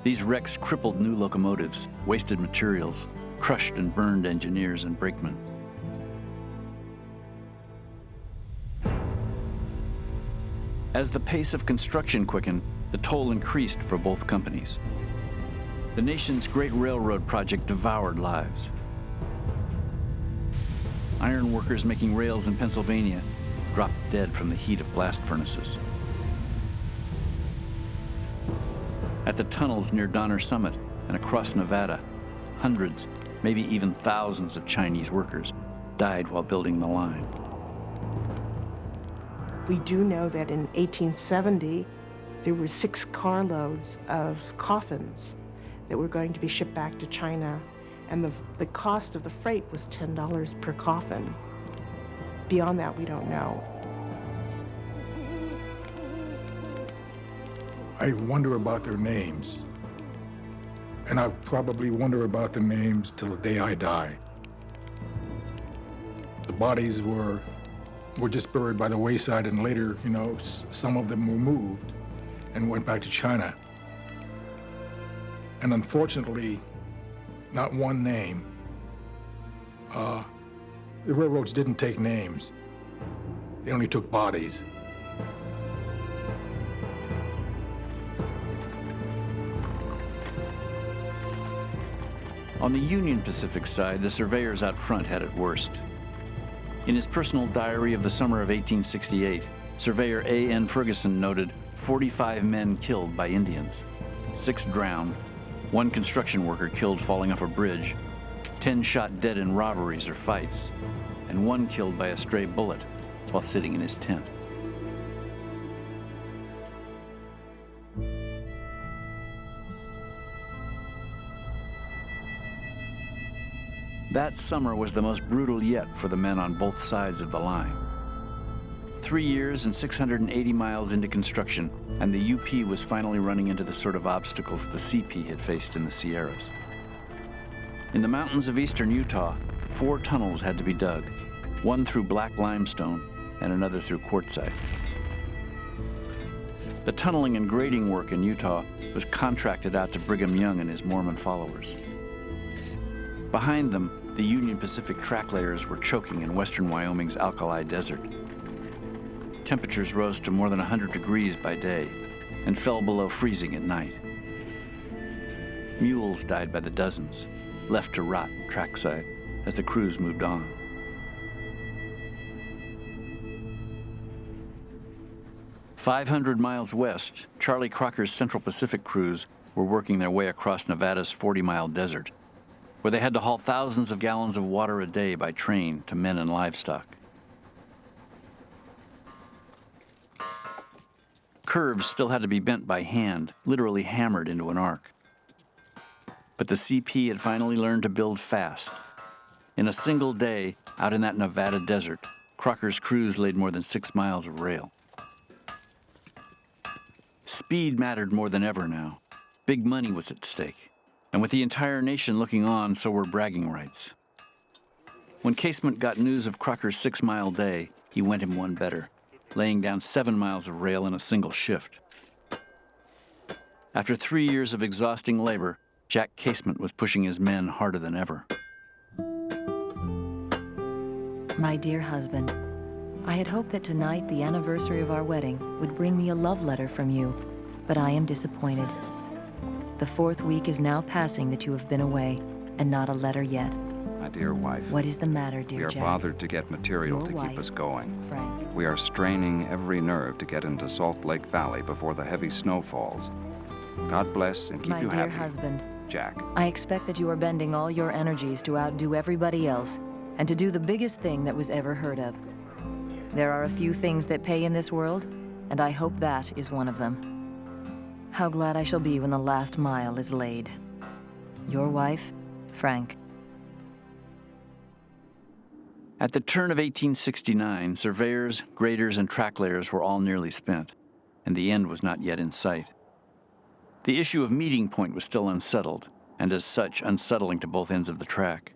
These wrecks crippled new locomotives, wasted materials, crushed and burned engineers and brakemen. As the pace of construction quickened, the toll increased for both companies. The nation's great railroad project devoured lives. Iron workers making rails in Pennsylvania dropped dead from the heat of blast furnaces. At the tunnels near Donner Summit and across Nevada, hundreds, maybe even thousands of Chinese workers died while building the line. We do know that in 1870, there were 6 carloads of coffins that were going to be shipped back to China, and the cost of the freight was $10 per coffin. Beyond that, we don't know. I wonder about their names. And I probably wonder about the names till the day I die. The bodies were just buried by the wayside, and later, some of them were moved and went back to China. And unfortunately, not one name. The railroads didn't take names. They only took bodies. On the Union Pacific side, the surveyors out front had it worst. In his personal diary of the summer of 1868, surveyor A.N. Ferguson noted 45 men killed by Indians, 6 drowned, 1 construction worker killed falling off a bridge, 10 shot dead in robberies or fights, and 1 killed by a stray bullet while sitting in his tent. That summer was the most brutal yet for the men on both sides of the line. 3 years and 680 miles into construction, and the UP was finally running into the sort of obstacles the CP had faced in the Sierras. In the mountains of eastern Utah, 4 tunnels had to be dug, one through black limestone and another through quartzite. The tunneling and grading work in Utah was contracted out to Brigham Young and his Mormon followers. Behind them, the Union Pacific track layers were choking in western Wyoming's alkali desert. Temperatures rose to more than 100 degrees by day and fell below freezing at night. Mules died by the dozens, left to rot trackside as the crews moved on. "500 miles west, Charlie Crocker's Central Pacific crews were working their way across Nevada's 40-mile desert, where they had to haul thousands of gallons of water a day by train to men and livestock. Curves still had to be bent by hand, literally hammered into an arc. But the CP had finally learned to build fast. In a single day, out in that Nevada desert, Crocker's crews laid more than 6 miles of rail. Speed mattered more than ever now. Big money was at stake. And with the entire nation looking on, so were bragging rights. When Casement got news of Crocker's 6-mile day, he went him one better, laying down 7 miles of rail in a single shift. After 3 years of exhausting labor, Jack Casement was pushing his men harder than ever. My dear husband, I had hoped that tonight, the anniversary of our wedding, would bring me a love letter from you, but I am disappointed. The 4th week is now passing that you have been away, and not a letter yet. My dear wife. What is the matter, dear We are Jack? bothered to get material Your to wife, keep us going. Frank. We are straining every nerve to get into Salt Lake Valley before the heavy snow falls. God bless and keep My you dear happy. husband, Jack. I expect that you are bending all your energies to outdo everybody else and to do the biggest thing that was ever heard of. There are a few things that pay in this world, and I hope that is one of them. How glad I shall be when the last mile is laid. Your wife, Frank. At the turn of 1869, surveyors, graders, and track layers were all nearly spent, and the end was not yet in sight. The issue of meeting point was still unsettled, and as such, unsettling to both ends of the track.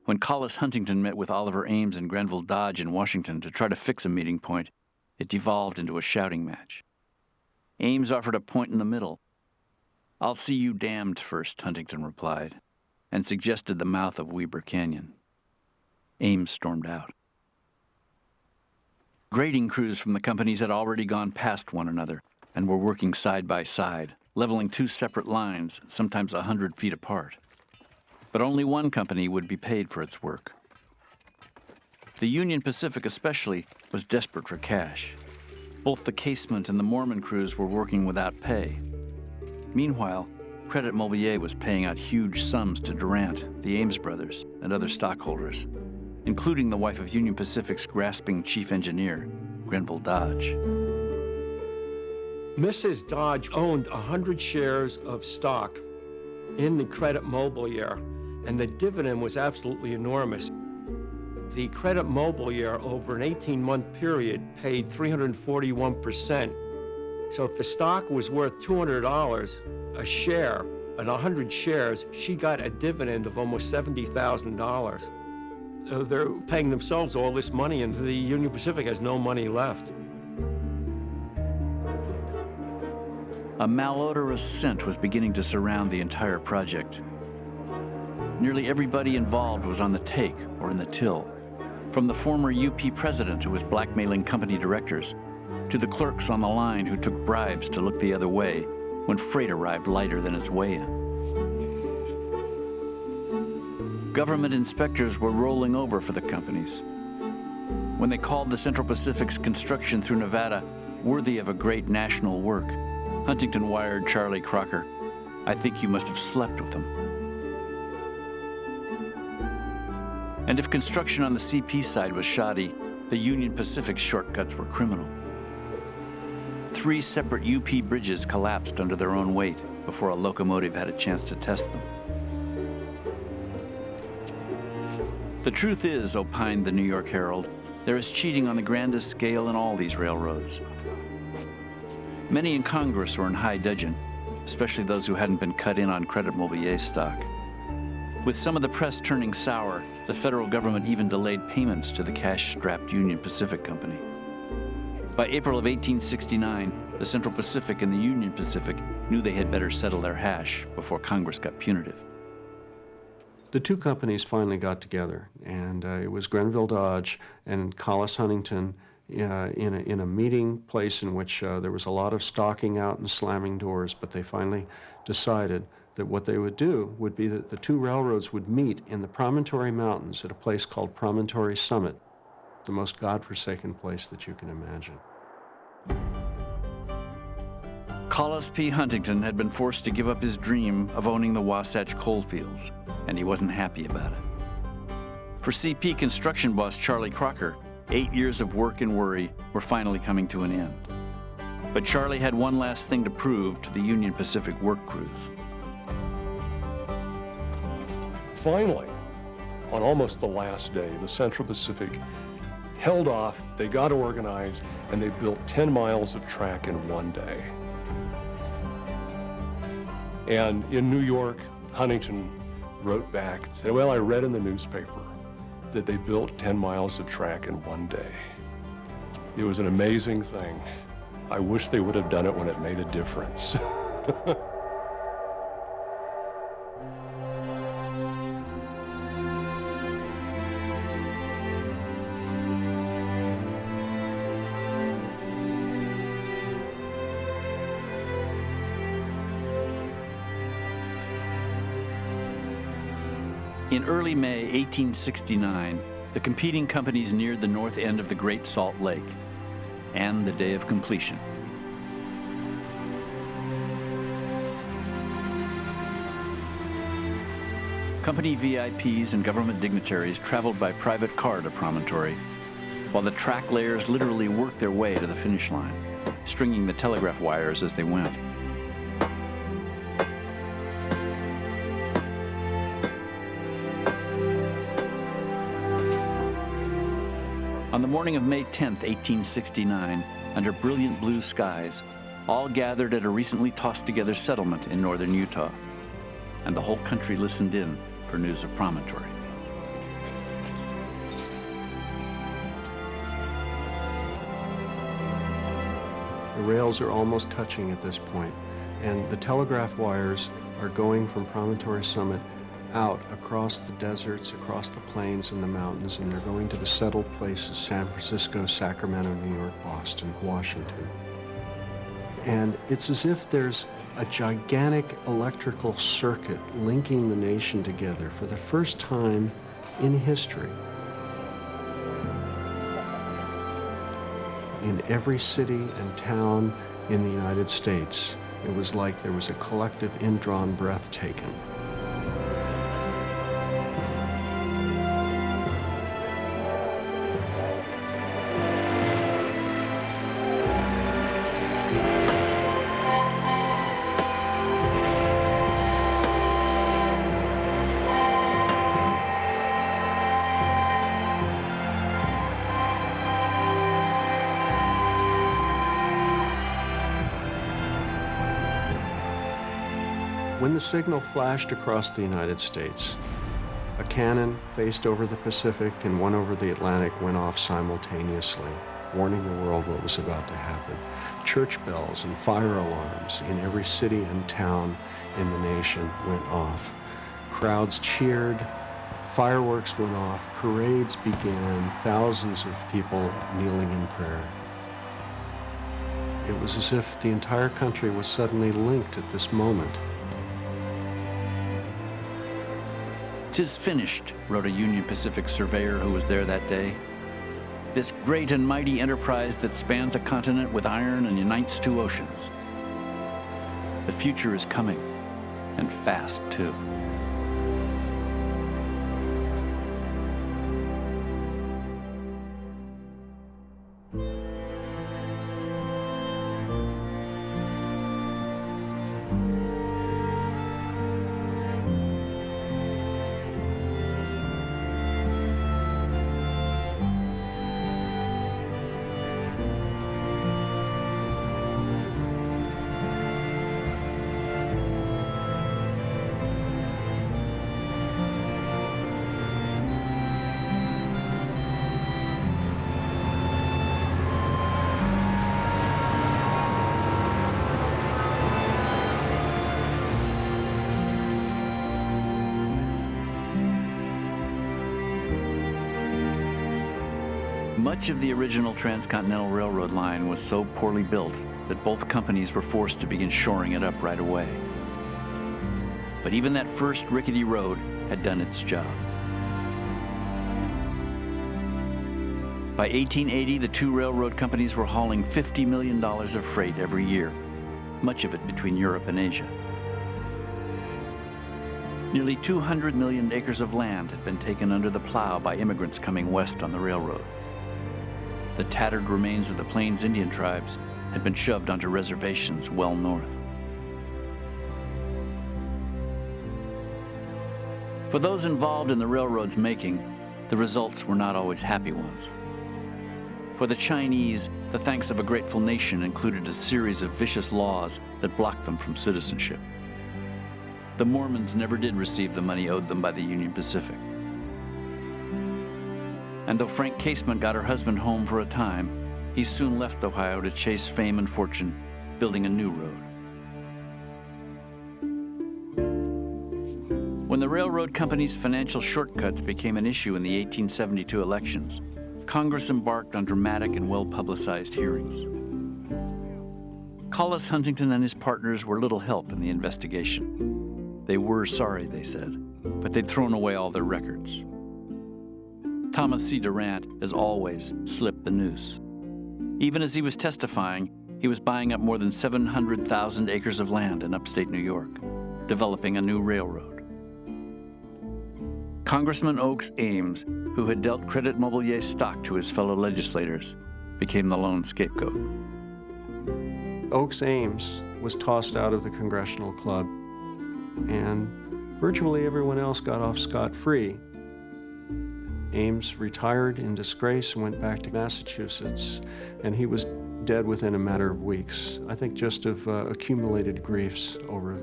When Collis Huntington met with Oliver Ames and Grenville Dodge in Washington to try to fix a meeting point, it devolved into a shouting match. Ames offered a point in the middle. "I'll see you damned first," Huntington replied, and suggested the mouth of Weber Canyon. Ames stormed out. Grading crews from the companies had already gone past one another and were working side by side, leveling 2 separate lines, sometimes 100 feet apart. But only one company would be paid for its work. The Union Pacific especially was desperate for cash. Both the Casement and the Mormon crews were working without pay. Meanwhile, Credit Mobilier was paying out huge sums to Durant, the Ames brothers, and other stockholders, including the wife of Union Pacific's grasping chief engineer, Grenville Dodge. Mrs. Dodge owned 100 shares of stock in the Credit Mobilier, and the dividend was absolutely enormous. The Credit Mobilier, over an 18-month period, paid 341%. So if the stock was worth $200 a share, and 100 shares, she got a dividend of almost $70,000. They're paying themselves all this money, and the Union Pacific has no money left. A malodorous scent was beginning to surround the entire project. Nearly everybody involved was on the take or in the till, from the former UP president who was blackmailing company directors, to the clerks on the line who took bribes to look the other way when freight arrived lighter than its way in. Government inspectors were rolling over for the companies. When they called the Central Pacific's construction through Nevada worthy of a great national work, Huntington wired Charlie Crocker, "I think you must have slept with them." And if construction on the CP side was shoddy, the Union Pacific shortcuts were criminal. 3 separate UP bridges collapsed under their own weight before a locomotive had a chance to test them. The truth is, opined the New York Herald, there is cheating on the grandest scale in all these railroads. Many in Congress were in high dudgeon, especially those who hadn't been cut in on Credit Mobilier stock. With some of the press turning sour, the federal government even delayed payments to the cash-strapped Union Pacific Company. By April of 1869, the Central Pacific and the Union Pacific knew they had better settle their hash before Congress got punitive. The two companies finally got together, and it was Grenville Dodge and Collis Huntington in a meeting place in which there was a lot of stalking out and slamming doors, but they finally decided that what they would do would be that the two railroads would meet in the Promontory Mountains at a place called Promontory Summit, the most godforsaken place that you can imagine. Collis P. Huntington had been forced to give up his dream of owning the Wasatch coalfields, and he wasn't happy about it. For CP construction boss Charlie Crocker, 8 years of work and worry were finally coming to an end. But Charlie had one last thing to prove to the Union Pacific work crews. Finally, on almost the last day, the Central Pacific held off, they got organized, and they built 10 miles of track in one day. And in New York, Huntington wrote back and said, "Well, I read in the newspaper that they built 10 miles of track in one day. It was an amazing thing. I wish they would have done it when it made a difference." In early May 1869, the competing companies neared the north end of the Great Salt Lake and the day of completion. Company VIPs and government dignitaries traveled by private car to Promontory, while the track layers literally worked their way to the finish line, stringing the telegraph wires as they went. On the morning of May 10, 1869, under brilliant blue skies, all gathered at a recently tossed-together settlement in northern Utah, and the whole country listened in for news of Promontory. The rails are almost touching at this point, and the telegraph wires are going from Promontory Summit out across the deserts, across the plains and the mountains, and they're going to the settled places, San Francisco, Sacramento, New York, Boston, Washington. And it's as if there's a gigantic electrical circuit linking the nation together for the first time in history. In every city and town in the United States, it was like there was a collective indrawn breath taken. When the signal flashed across the United States, a cannon faced over the Pacific and one over the Atlantic went off simultaneously, warning the world what was about to happen. Church bells and fire alarms in every city and town in the nation went off. Crowds cheered, fireworks went off, parades began, thousands of people kneeling in prayer. It was as if the entire country was suddenly linked at this moment. "'Tis finished," wrote a Union Pacific surveyor who was there that day. "This great and mighty enterprise that spans a continent with iron and unites two oceans. The future is coming, and fast too." Much of the original Transcontinental Railroad line was so poorly built that both companies were forced to begin shoring it up right away. But even that first rickety road had done its job. By 1880, the two railroad companies were hauling $50 million of freight every year, much of it between Europe and Asia. Nearly 200 million acres of land had been taken under the plow by immigrants coming west on the railroad. The tattered remains of the Plains Indian tribes had been shoved onto reservations well north. For those involved in the railroad's making, the results were not always happy ones. For the Chinese, the thanks of a grateful nation included a series of vicious laws that blocked them from citizenship. The Mormons never did receive the money owed them by the Union Pacific. And though Frank Casement got her husband home for a time, he soon left Ohio to chase fame and fortune, building a new road. When the railroad company's financial shortcuts became an issue in the 1872 elections, Congress embarked on dramatic and well-publicized hearings. Collis Huntington and his partners were little help in the investigation. They were sorry, they said, but they'd thrown away all their records. Thomas C. Durant, as always, slipped the noose. Even as he was testifying, he was buying up more than 700,000 acres of land in upstate New York, developing a new railroad. Congressman Oakes Ames, who had dealt Credit Mobilier stock to his fellow legislators, became the lone scapegoat. Oakes Ames was tossed out of the Congressional Club, and virtually everyone else got off scot-free. Ames retired in disgrace and went back to Massachusetts, and he was dead within a matter of weeks, I think just of accumulated griefs over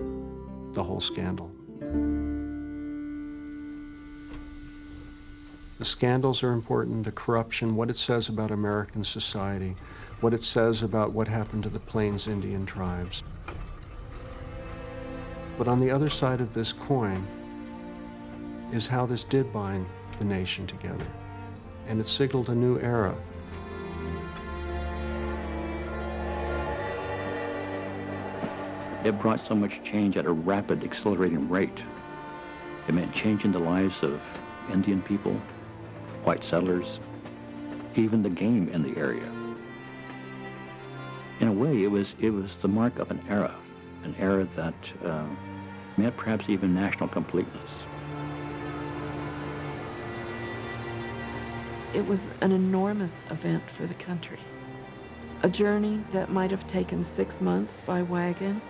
the whole scandal. The scandals are important, the corruption, what it says about American society, what it says about what happened to the Plains Indian tribes. But on the other side of this coin is how this did bind the nation together, and it signaled a new era. It brought so much change at a rapid, accelerating rate. It meant changing the lives of Indian people, white settlers, even the game in the area. In a way, it was the mark of an era that meant perhaps even national completeness. It was an enormous event for the country. A journey that might have taken 6 months by wagon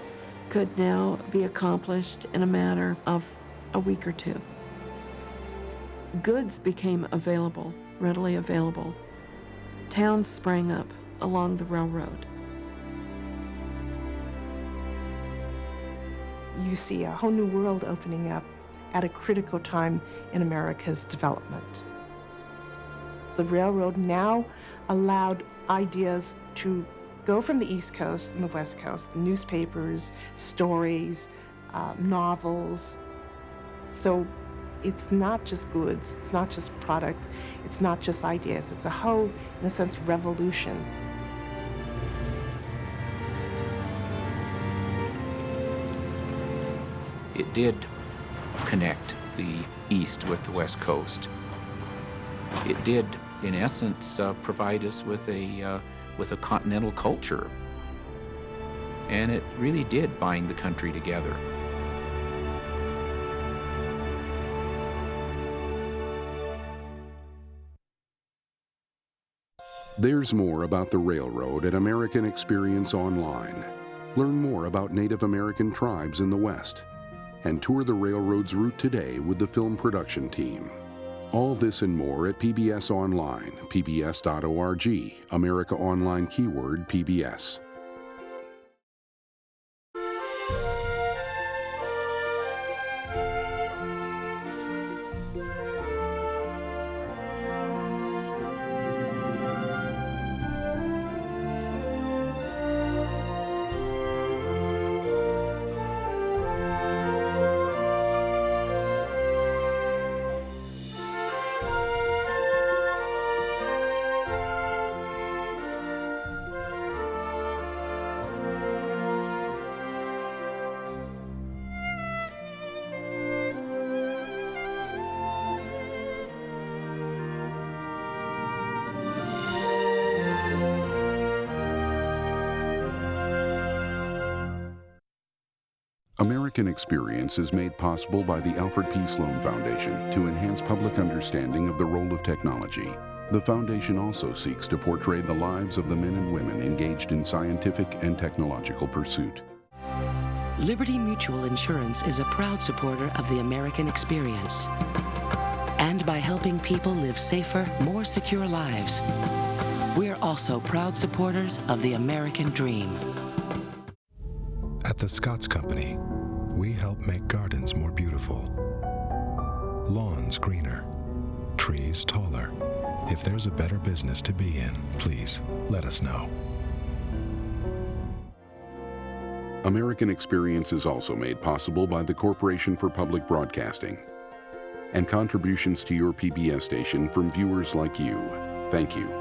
could now be accomplished in a matter of a week or two. Goods became available, readily available. Towns sprang up along the railroad. You see a whole new world opening up at a critical time in America's development. The railroad now allowed ideas to go from the East Coast and the West Coast, newspapers, stories, novels. So it's not just goods, it's not just products, it's not just ideas, it's a whole, in a sense, revolution. It did connect the East with the West Coast. It did, in essence, provide us with a continental culture. And it really did bind the country together. There's more about the railroad at American Experience Online. Learn more about Native American tribes in the West and tour the railroad's route today with the film production team. All this and more at PBS Online, pbs.org, America Online keyword PBS. American Experience is made possible by the Alfred P. Sloan Foundation to enhance public understanding of the role of technology. The foundation also seeks to portray the lives of the men and women engaged in scientific and technological pursuit. Liberty Mutual Insurance is a proud supporter of the American Experience. And by helping people live safer, more secure lives, we're also proud supporters of the American Dream. At the Scotts Company, we help make gardens more beautiful, lawns greener, trees taller. If there's a better business to be in, please let us know. American Experience is also made possible by the Corporation for Public Broadcasting and contributions to your PBS station from viewers like you. Thank you.